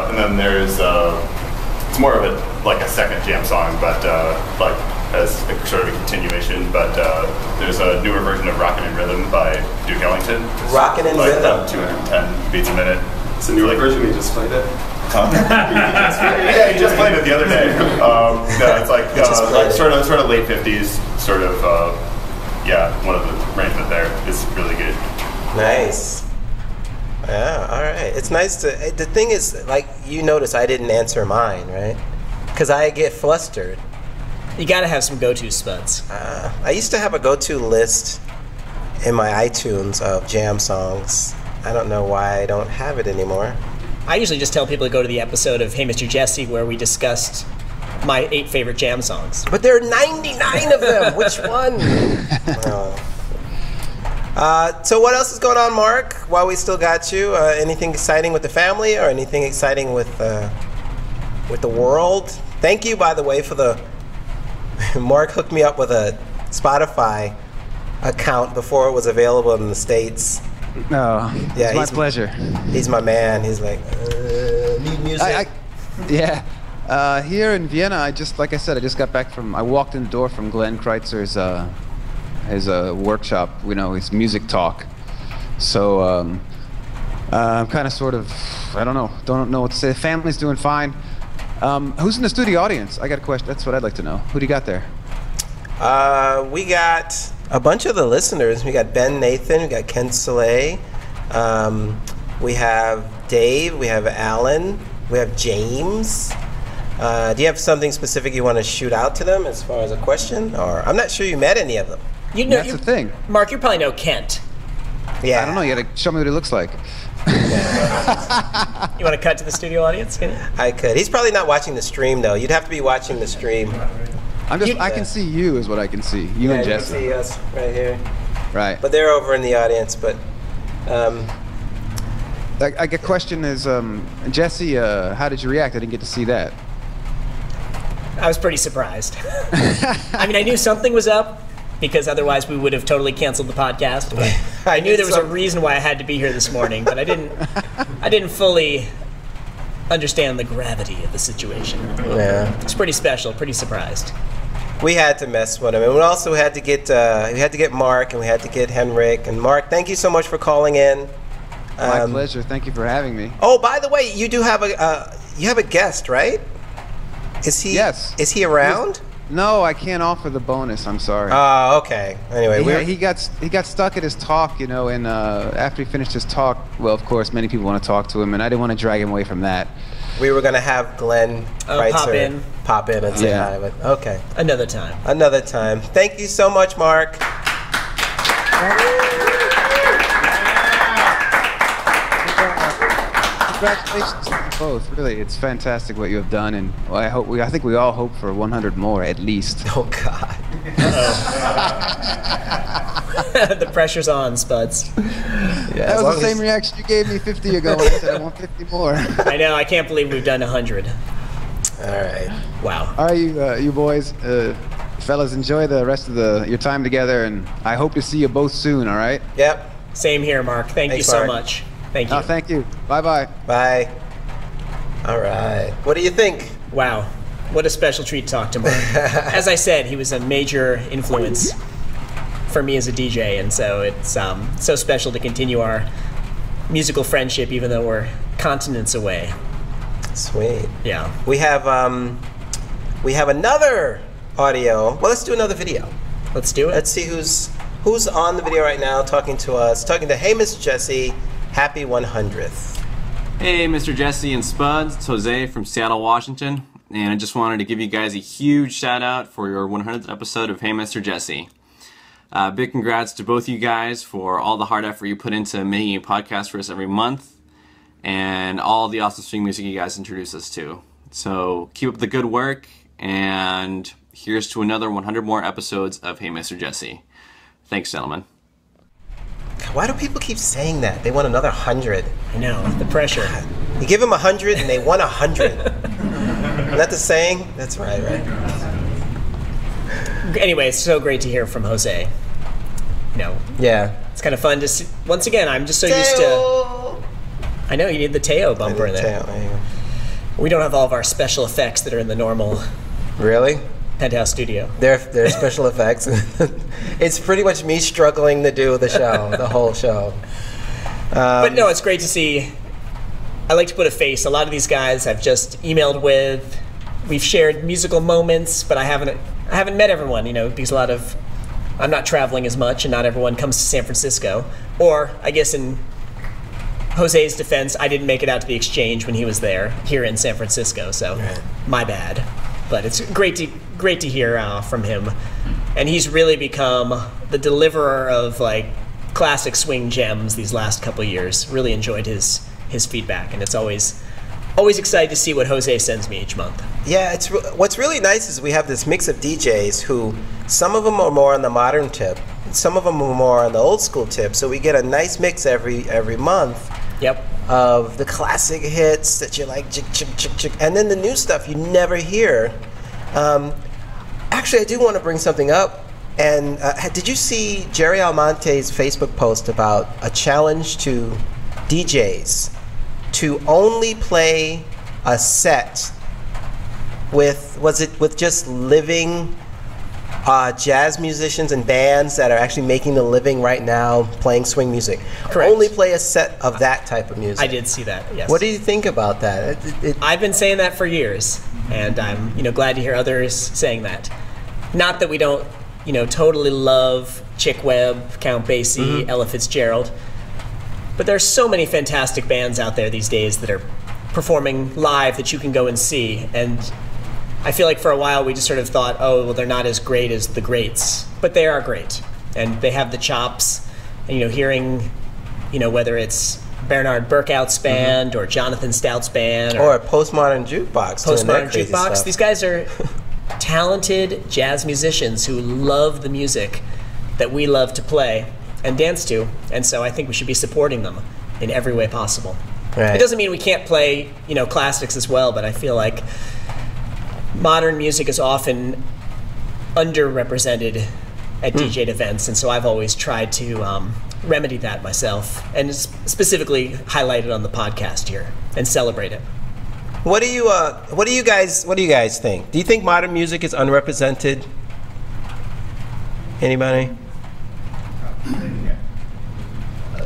And then there's, it's more of a second jam song, but as sort of a continuation, but there's a newer version of Rockin' in Rhythm by Duke Ellington. Rockin' in Rhythm. 210 beats a minute. It's a newer version, we just played it. Yeah, he just played it the other day. It's sort of late 50s, one of the arrangement there is really good. Nice. Yeah, all right. It's nice to. The thing is, you notice I didn't answer mine, right? Because I get flustered. You gotta have some go-to spuds. I used to have a go-to list in my iTunes of jam songs. I don't know why I don't have it anymore. I usually just tell people to go to the episode of Hey Mr. Jesse where we discussed my 8 favorite jam songs. But there are 99 of them. Which one? So what else is going on, Mark? While we still got you, anything exciting with the family or anything exciting with the world? Thank you, by the way, for the. Mark hooked me up with a Spotify account before it was available in the States. No, yeah, it's my pleasure. He's my man. He's like, need music. Here in Vienna, I just got back from. I walked in the door from Glenn Kreitzer's his workshop. His music talk. So I'm kind of sort of, I don't know what to say. The family's doing fine. Who's in the studio audience? I got a question. That's what I'd like to know. Who do you got there? We got a bunch of the listeners. We got Ben Nathan, we got Ken Soleil, we have Dave, we have Alan, we have James. Do you have something specific you want to shoot out to them as far as a question? Or I'm not sure you met any of them. You know, That's the thing. Mark, you probably know Kent. Yeah. I don't know. You gotta show me what he looks like. You want to cut to the studio audience? Can you? I could. He's probably not watching the stream though. You'd have to be watching the stream. I can see you is what I can see. You and Jesse. You can see us right here. Right. But they're over in the audience. But a question is, Jesse, how did you react? I didn't get to see that. I was pretty surprised. I mean, I knew something was up because otherwise we would have totally canceled the podcast. But I knew there was a reason why I had to be here this morning, but I didn't fully understand the gravity of the situation. Yeah. It's pretty special, pretty surprised. We had to mess with him, and we also had to get Mark, and we had to get Henrik. And Mark, thank you so much for calling in. My pleasure. Thank you for having me. Oh, by the way, you do have a guest, right? Is he? Yes. Is he around? No, I can't offer the bonus. I'm sorry. Oh, okay. Anyway, he got stuck at his talk, and after he finished his talk, well, of course, many people want to talk to him, and I didn't want to drag him away from that. We were gonna have Glenn Kreitzer pop in and say hi, but okay. Another time. Another time. Thank you so much, Mark. Congratulations to you both. Really, it's fantastic what you have done, and I think we all hope for 100 more at least. Oh God. The pressure's on, Spuds. Yeah, that was the same reaction you gave me 50 ago when I said I want 50 more. I know. I can't believe we've done 100. All right. Wow. All right, you boys, fellas, enjoy the rest of your time together, and I hope to see you both soon. All right. Yep. Same here, Mark. Thank you so much. Thank you. Thank you. Bye-bye. Bye. All right. What do you think? Wow. What a special treat to talk to Mark. As I said, he was a major influence for me as a DJ, and so it's so special to continue our musical friendship even though we're continents away. Sweet. Yeah. We have another audio. Well, let's do another video. Let's do it. Let's see who's on the video right now talking to us. Talking to Hey Miss Jesse, happy 100th. Hey Mr. Jesse and Spuds, it's Jose from Seattle, Washington, and I just wanted to give you guys a huge shout out for your 100th episode of Hey Mr. Jesse. Big congrats to both you guys for all the hard effort you put into making a podcast for us every month and all the awesome swing music you guys introduce us to. So keep up the good work, and here's to another 100 more episodes of Hey Mr. Jesse. Thanks, gentlemen. Why do people keep saying that? They want another 100. I know, the pressure. You give them 100 and they want 100. Isn't that the saying? That's right. Anyway, it's so great to hear from Jose. Yeah. It's kind of fun to see. Once again, I'm just so used to. I know you need the Teo bumper in there. We don't have all of our special effects that are in the normal. Really? Penthouse studio. They're special effects. It's pretty much me struggling to do the show, the whole show. But no, it's great to see. I like to put a face. A lot of these guys I've just emailed with. We've shared musical moments, but I haven't met everyone, because I'm not traveling as much, and not everyone comes to San Francisco. Or I guess in Jose's defense, I didn't make it out to the exchange when he was there here in San Francisco, so my bad. But it's great to hear from him, and he's really become the deliverer of classic swing gems these last couple of years. Really enjoyed his feedback, and it's always excited to see what Jose sends me each month. Yeah, what's really nice is we have this mix of DJs who some of them are more on the modern tip, and some of them are more on the old school tip. So we get a nice mix every month. Yep. Of the classic hits that you like, and then the new stuff you never hear. Actually, I do want to bring something up. And did you see Jerry Almonte's Facebook post about a challenge to DJs to only play a set with just living jazz musicians and bands that are actually making a living right now playing swing music? Correct. Only play a set of that type of music. I did see that, yes. What do you think about that? I've been saying that for years, and I'm glad to hear others saying that. Not that we don't totally love Chick Webb, Count Basie, Ella Fitzgerald. But there's so many fantastic bands out there these days that are performing live that you can go and see. And I feel like for a while we just sort of thought, oh, well, they're not as great as the greats. But they are great. And they have the chops. And, hearing, whether it's Bernard Berkout's band or Jonathan Stout's band. Or Postmodern Jukebox. Postmodern Jukebox. These guys are talented jazz musicians who love the music that we love to play and dance to. And so I think we should be supporting them in every way possible. Right. It doesn't mean we can't play, classics as well, but I feel like modern music is often underrepresented at DJ'd events, and so I've always tried to remedy that myself, and specifically highlight it on the podcast here and celebrate it. What do you guys think? Do you think modern music is unrepresented? Anybody?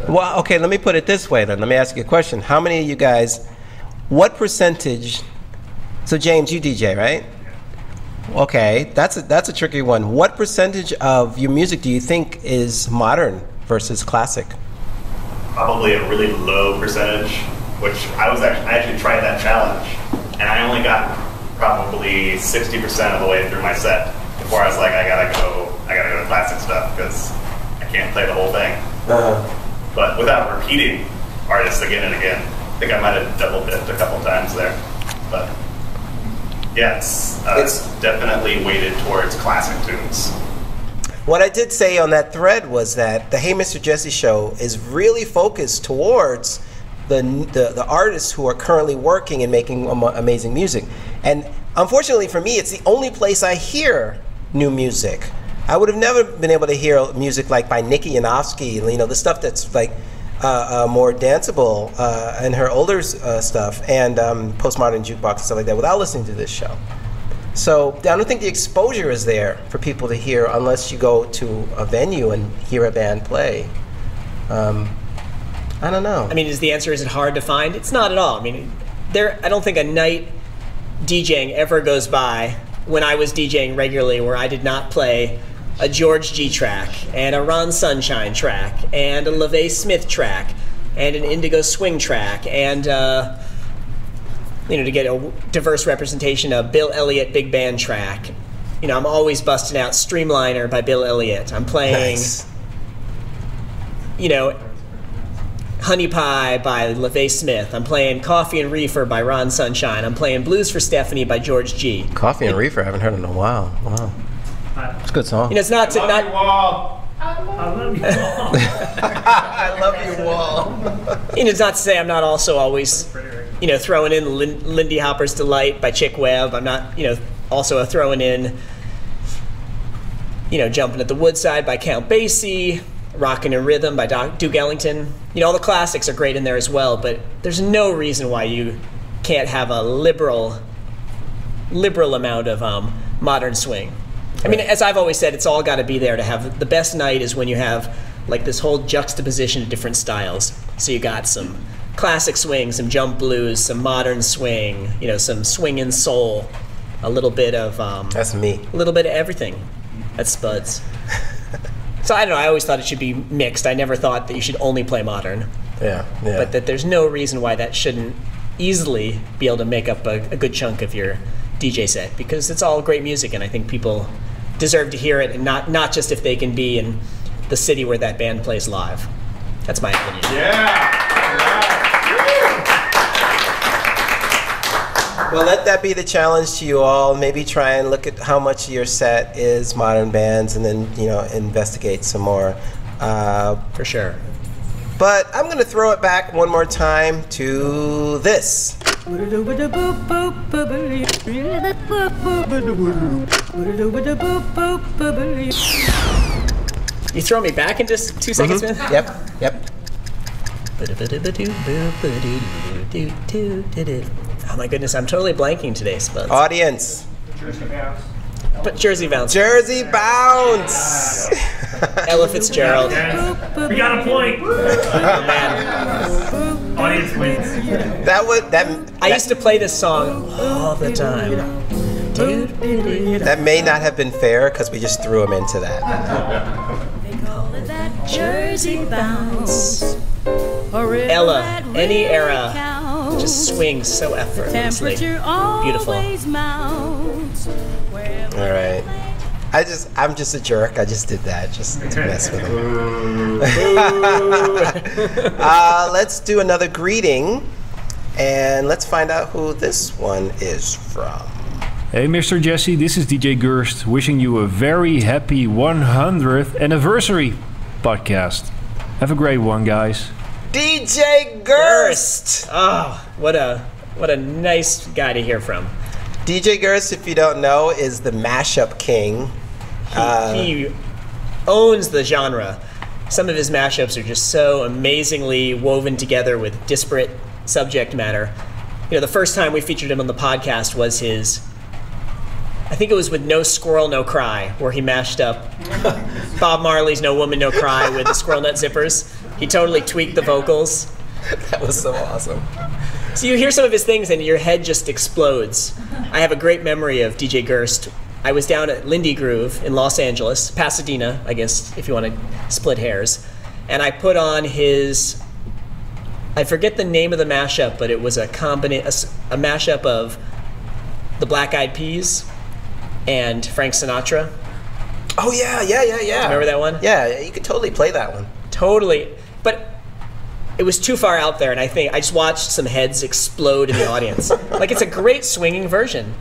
Well, okay, let me put it this way then. Let me ask you a question. How many of you guys, what percentage, so James, you DJ, right? Okay, that's a tricky one. What percentage of your music do you think is modern versus classic? Probably a really low percentage, which I actually tried that challenge, and I only got probably 60% of the way through my set before I was like, I gotta go to classic stuff because I can't play the whole thing. But without repeating artists again and again, I think I might have double dipped a couple times there. But yeah, it's definitely weighted towards classic tunes. What I did say on that thread was that the Hey Mr. Jesse show is really focused towards the artists who are currently working and making amazing music. And unfortunately for me, it's the only place I hear new music. I would have never been able to hear music like by Nikki Yanofsky, the stuff that's like more danceable and her older stuff, and Postmodern Jukebox and stuff like that without listening to this show. So I don't think the exposure is there for people to hear unless you go to a venue and hear a band play. I don't know. I mean, is it hard to find? It's not at all. I mean, I don't think a night DJing ever goes by when I was DJing regularly where I did not play a George G track, and a Ron Sunshine track, and a LaVey Smith track, and an Indigo Swing track, and to get a diverse representation, a Bill Elliott big band track. I'm always busting out Streamliner by Bill Elliott. I'm playing, Honey Pie by LaVey Smith. I'm playing Coffee and Reefer by Ron Sunshine. I'm playing Blues for Stephanie by George G. Coffee and Reefer, I haven't heard in a while. Wow. It's a good song. It's not I love you all. I love you all. I love you all. It's not to say I'm not also always, throwing in Lindy Hopper's Delight by Chick Webb. I'm not, also throwing in, Jumping at the Woodside by Count Basie, Rockin' in Rhythm by Duke Ellington. All the classics are great in there as well, but there's no reason why you can't have a liberal amount of modern swing. I mean, as I've always said, it's all got to be there to have the best night is when you have like this whole juxtaposition of different styles. So you got some classic swing, some jump blues, some modern swing, some swing and soul, a little bit of that's me. A little bit of everything. That's Spuds. So I don't know. I always thought it should be mixed. I never thought that you should only play modern. Yeah. But that there's no reason why that shouldn't easily be able to make up a good chunk of your DJ set, because it's all great music, and I think people deserve to hear it, and not just if they can be in the city where that band plays live. That's my opinion. Yeah. Well, let that be the challenge to you all. Maybe try and look at how much of your set is modern bands, and then investigate some more. For sure. But I'm going to throw it back one more time to this. You throw me back in just 2 seconds, man? Yep. Oh my goodness, I'm totally blanking today, Spuds. Audience. But Jersey Bounce. Jersey Bounce. Ella Fitzgerald. We got a point. Audience wins. I used to play this song all the time. That may not have been fair because we just threw him into that. They call it that Jersey bounce. Ella, any era, just swings so effortlessly. Beautiful. All right. I'm just a jerk. I just did that just to mess with him. Let's do another greeting, and let's find out who this one is from. Hey, Mr. Jesse, this is DJ Gerst, wishing you a very happy 100th anniversary podcast. Have a great one, guys. DJ Gerst! Oh, what a nice guy to hear from. DJ Gerst, if you don't know, is the mashup king. He owns the genre. Some of his mashups are just so amazingly woven together with disparate subject matter. You know, the first time we featured him on the podcast was his, I think it was with No Squirrel, No Cry, where he mashed up Bob Marley's No Woman, No Cry with the Squirrel Nut Zippers. He totally tweaked the vocals. That was so awesome. So you hear some of his things and your head just explodes. I have a great memory of DJ Gerst. I was down at Lindy Groove in Los Angeles, Pasadena, I guess, if you want to split hairs. And I put on his, I forget the name of the mashup, but it was a mashup of the Black Eyed Peas and Frank Sinatra. Oh, yeah. Remember that one? Yeah, you could totally play that one. Totally. But it was too far out there, and I think I just watched some heads explode in the audience. Like, it's a great swinging version.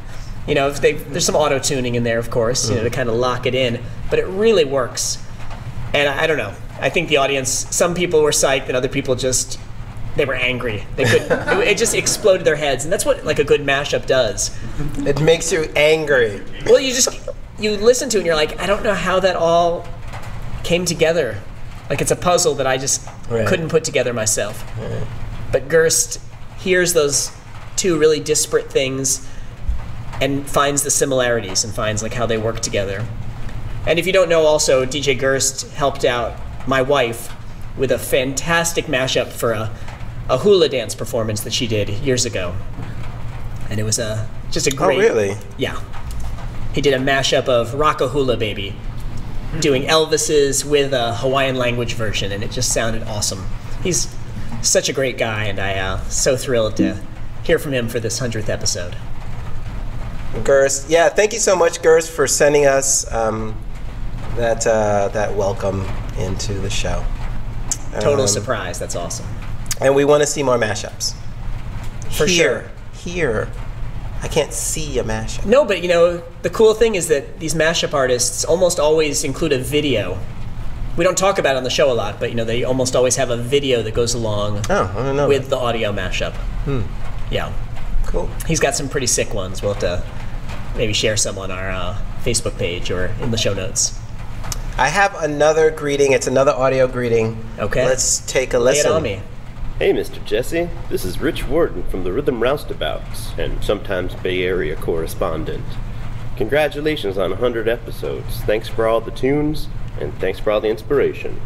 You know, there's some auto-tuning in there, of course, you know, to kind of lock it in, but it really works. And I don't know. I think the audience, some people were psyched, and other people they were angry. They it just exploded their heads, and that's what like a good mashup does. It makes you angry. Well, you listen to it, and you're like, I don't know how that all came together. Like, it's a puzzle that I just couldn't put together myself. Right. But Gerst hears those two really disparate things and finds the similarities and finds like how they work together. And if you don't know, also DJ Gerst helped out my wife with a fantastic mashup for a hula dance performance that she did years ago, and it was just a great. Oh, really? Yeah. He did a mashup of Rock a Hula Baby, doing Elvis's with a Hawaiian language version, and it just sounded awesome. He's such a great guy, and I'm so thrilled to hear from him for this 100th episode. Gerst, yeah, thank you so much, Gerst, for sending us that welcome into the show. Total surprise. That's awesome. And we want to see more mashups. For sure. Here. I can't see a mashup. No, but you know, the cool thing is that these mashup artists almost always include a video. We don't talk about it on the show a lot, but you know, they almost always have a video that goes along with the audio mashup. Yeah. Cool. He's got some pretty sick ones. We'll have to maybe share some on our Facebook page or in the show notes. I have another greeting. It's another audio greeting. Okay. Let's take a listen. Lay it on me. Hey, Mr. Jesse. This is Rich Warden from the Rhythm Roustabouts and sometimes Bay Area correspondent. Congratulations on 100 episodes. Thanks for all the tunes, and thanks for all the inspiration.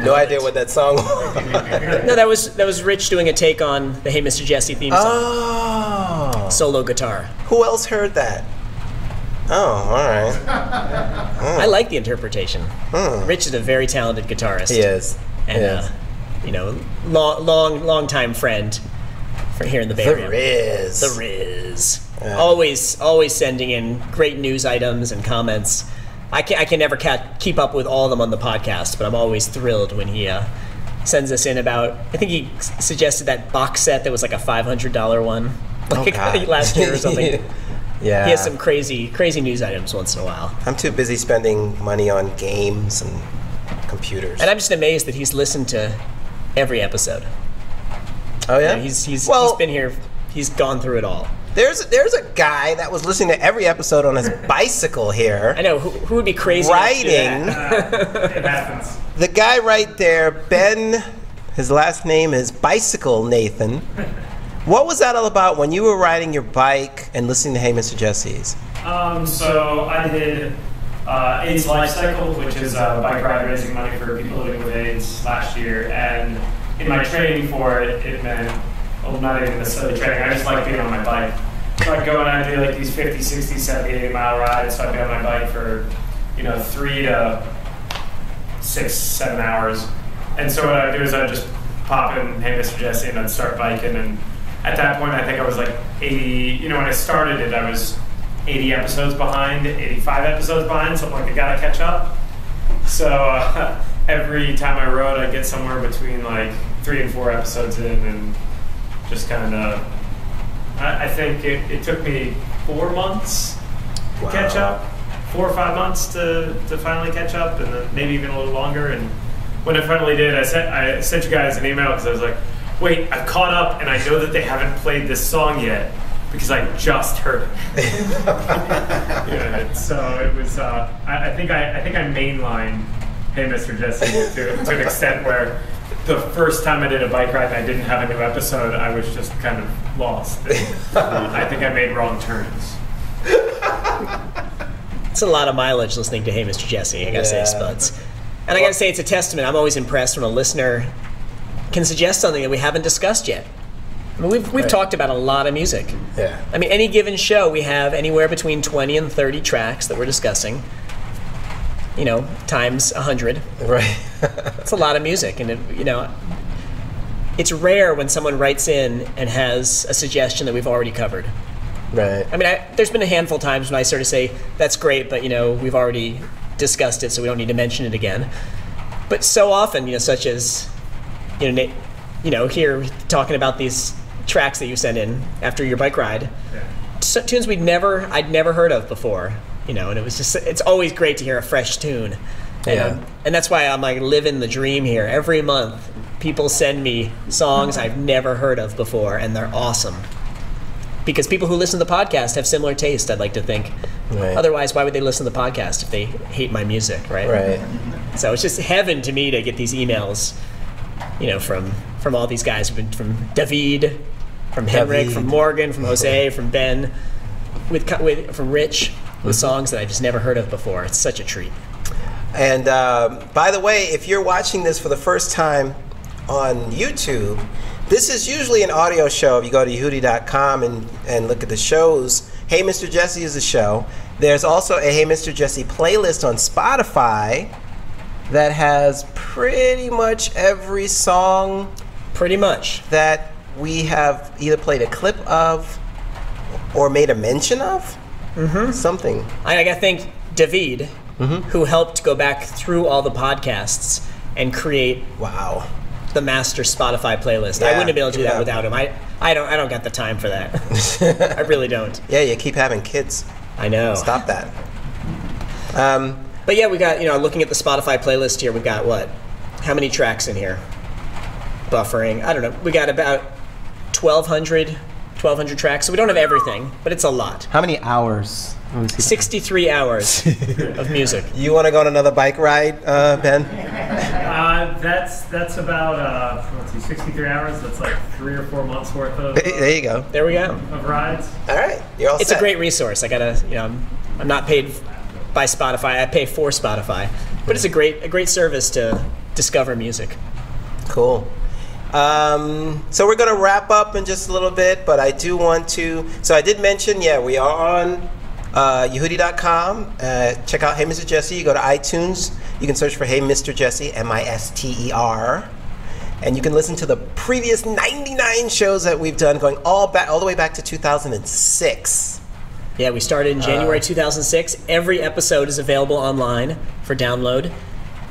No idea what that song was. No, that was Rich doing a take on the Hey Mr. Jesse theme song. Oh. Solo guitar. Who else heard that? Oh, all right. I like the interpretation. Rich is a very talented guitarist. He is. And you know, long time friend from here in the Bay Area. The Riz. Yeah. Always sending in great news items and comments. I can never keep up with all of them on the podcast, but I'm always thrilled when he sends us in about, I think he suggested that box set that was like a $500 one, like last year or something. Yeah. He has some crazy news items once in a while. I'm too busy spending money on games and computers. And I'm just amazed that he's listened to every episode. Oh yeah, He's been here. He's gone through it all. There's a guy that was listening to every episode on his bicycle here. I know who would be crazy riding. It happens. The guy right there, Ben. His last name is Bicycle Nathan. What was that all about when you were riding your bike and listening to Hey Mr. Jesse's? So I did AIDS Life Cycle, which is a bike ride raising money for people living with AIDS last year. And in my training for it, it meant, well, not even necessarily training, I just like being on my bike. So I'd go and I'd do like these 50, 60, 70, 80 mile rides. So I'd be on my bike for, 3 to 6, 7 hours. And so what I'd do is I'd just pop in Hey Mr. Jesse and I'd start biking. And at that point, I think I was like 80, when I started it, I was 80 episodes behind, 85 episodes behind, so I'm like, I gotta catch up. So every time I rode, I'd get somewhere between like 3 and 4 episodes in and just kind of, I think it took me 4 months to catch up, 4 or 5 months to finally catch up, and then maybe even a little longer. And when I finally did, I sent you guys an email because I was like, wait, I've caught up and I know that they haven't played this song yet because I just heard it. So it was, I think I mainlined Hey Mr. Jesse to an extent where the first time I did a bike ride and I didn't have a new episode, I was just kind of lost. I think I made wrong turns. It's a lot of mileage listening to Hey Mr. Jesse, I gotta say, Spuds. And I gotta say, it's a testament. I'm always impressed when a listener can suggest something that we haven't discussed yet. I mean, we've talked about a lot of music. Yeah. I mean, any given show, we have anywhere between 20 and 30 tracks that we're discussing. Times 100. Right. It's a lot of music, and it's rare when someone writes in and has a suggestion that we've already covered. Right. I mean, there's been a handful of times when I sort of say, that's great, but, we've already discussed it, so we don't need to mention it again. But so often, such as, here talking about these tracks that you send in after your bike ride, tunes I'd never heard of before, and it was just, it's always great to hear a fresh tune. And that's why I'm like living the dream here. Every month, people send me songs I've never heard of before, and they're awesome. Because people who listen to the podcast have similar taste, I'd like to think. Right. Otherwise, why would they listen to the podcast if they hate my music, right? Right. So it's just heaven to me to get these emails, from all these guys, from David, from Henrik, from Morgan, from Jose, from Ben, from Rich, with songs that I've just never heard of before. It's such a treat. And by the way, if you're watching this for the first time on YouTube, this is usually an audio show. If you go to Yehudi.com and look at the shows, Hey Mr. Jesse is a show. There's also a Hey Mr. Jesse playlist on Spotify that has pretty much every song that we have either played a clip of or made a mention of. Something. I think David, who helped go back through all the podcasts and create the master Spotify playlist. I wouldn't have been able to do that without him. I don't got the time for that. I really don't. Yeah, you keep having kids. I know. Stop that. But yeah, we got, looking at the Spotify playlist here, we got what? How many tracks in here? Buffering. I don't know. We got about 1,200 tracks. So we don't have everything, but it's a lot. How many hours? 63 hours of music. You want to go on another bike ride, Ben? That's about 63 hours. That's like 3 or 4 months worth of. There you go. There we go. Of rides. All right, you're all It's set. a great resource. I gotta, I'm not paid by Spotify. I pay for Spotify, but it's a great service to discover music. Cool. So we're going to wrap up in just a little bit, but I do want to. So I did mention, we are on Yehudi.com. Check out Hey Mr. Jesse. You go to iTunes. You can search for Hey Mr. Jesse, Mister, and you can listen to the previous 99 shows that we've done, going all the way back to 2006. Yeah, we started in January 2006. Every episode is available online for download,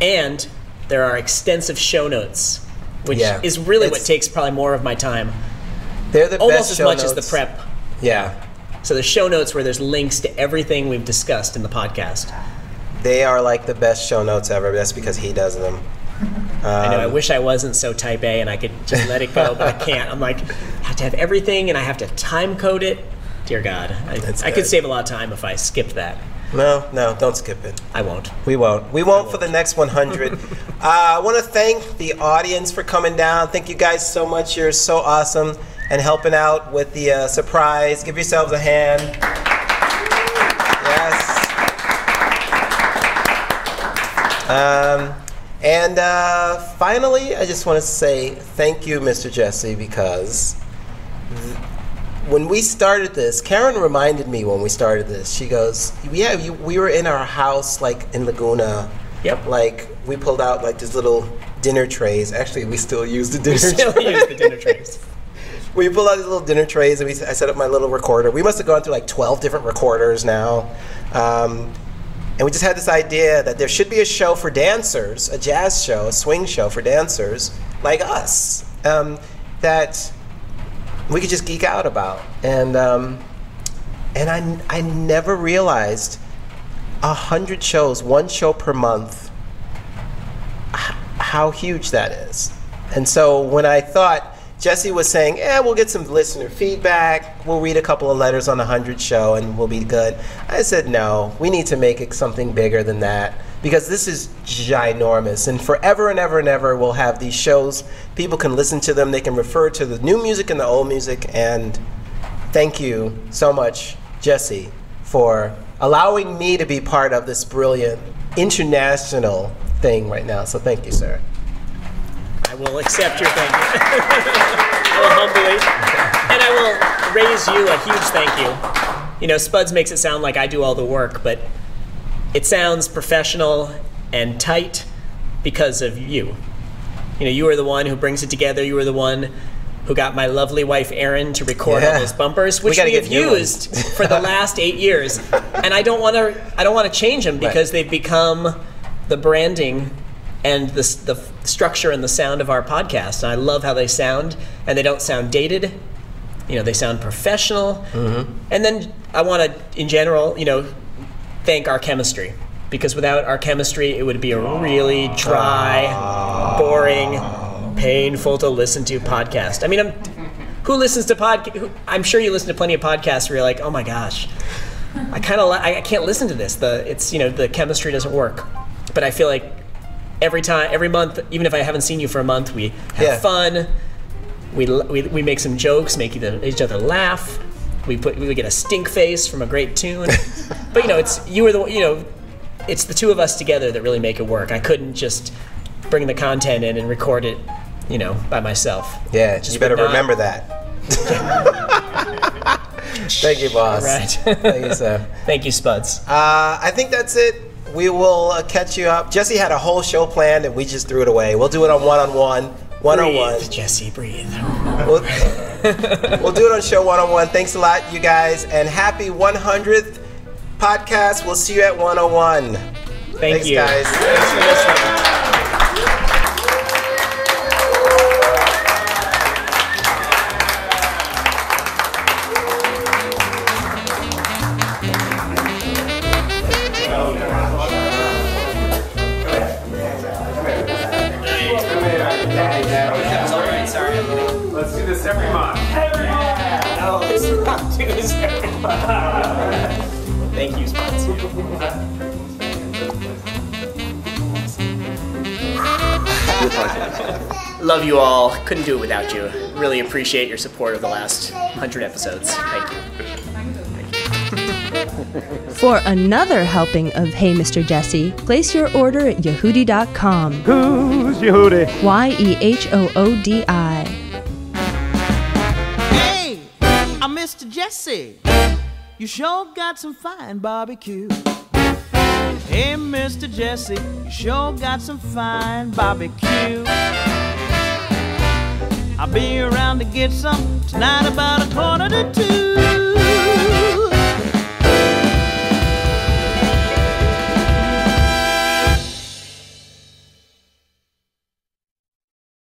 and there are extensive show notes, which is really what takes probably more of my time. They're the almost best as show much notes. as the prep. Yeah. So the show notes where there's links to everything we've discussed in the podcast. They are like the best show notes ever. That's because he does them. I know. I wish I wasn't so type A and I could just let it go, but I can't. I'm like, I have to have everything, and I have to time code it. Dear God, I could save a lot of time if I skipped that. No, don't skip it. I won't. We won't. We won't for the next 100. I want to thank the audience for coming down. Thank you guys so much. You're so awesome and helping out with the surprise. Give yourselves a hand. Yes. And finally, I just want to say thank you, Mr. Jesse, because when we started this, Karen reminded me when we started this, she goes, yeah, we were in our house, like in Laguna. Yep. Like, we pulled out like these little dinner trays. Actually, we still use the dinner trays. We still use the dinner trays. We pulled out these little dinner trays, and I set up my little recorder. We must have gone through like 12 different recorders now. And we just had this idea that there should be a show for dancers, a jazz show, a swing show for dancers like us, that we could just geek out about. And I never realized 100 shows, one show per month, how huge that is. And so when I thought, Jesse was saying, we'll get some listener feedback, we'll read a couple of letters on the 100 show and we'll be good. I said, no, we need to make it something bigger than that, because this is ginormous. And forever and ever and ever, we'll have these shows. People can listen to them. They can refer to the new music and the old music. And thank you so much, Jesse, for allowing me to be part of this brilliant international thing right now. So thank you, sir. I will accept your thank you. Well, humbly. And I will raise you a huge thank you. You know, Spuds makes it sound like I do all the work, but it sounds professional and tight because of you. You know, you were the one who brings it together. You were the one who got my lovely wife, Erin, to record all those bumpers, which we have used for the last 8 years. And I don't want to change them because they've become the branding and the structure and the sound of our podcast. And I love how they sound, and they don't sound dated. You know, they sound professional. Mm-hmm. And then I want to, in general, you know, thank our chemistry, because without our chemistry, it would be a really dry, boring, painful to listen to podcast. I mean, who listens to I'm sure you listen to plenty of podcasts where you're like, oh my gosh, I can't listen to this. It's, you know, the chemistry doesn't work. But I feel like every month, even if I haven't seen you for a month, we have fun. We make some jokes, make each other laugh. We get a stink face from a great tune. But you know, it's the two of us together that really make it work. I couldn't just bring the content in and record it, you know, by myself. Yeah, you better remember that. Thank you, boss. Right. Thank you, sir. Thank you, Spuds. I think that's it. We will catch you up. Jesse had a whole show planned, and we just threw it away. We'll do it on one-on-one. 101. Breathe, Jesse, breathe. We'll do it on show 101. Thanks a lot, you guys, and happy 100th podcast. We'll see you at 101. Thanks, you guys. Thanks for listening. Let's do this every month. No, let's not do this every month. Thank you, Spuds. Love you all. Couldn't do it without you. Really appreciate your support of the last 100 episodes. Thank you. For another helping of Hey Mr. Jesse, place your order at Yehudi.com. Who's Yehudi? Yehoodi. Hey, I'm Mr. Jesse. You sure got some fine barbecue. Hey, Mr. Jesse, you sure got some fine barbecue. I'll be around to get some tonight about 1:45.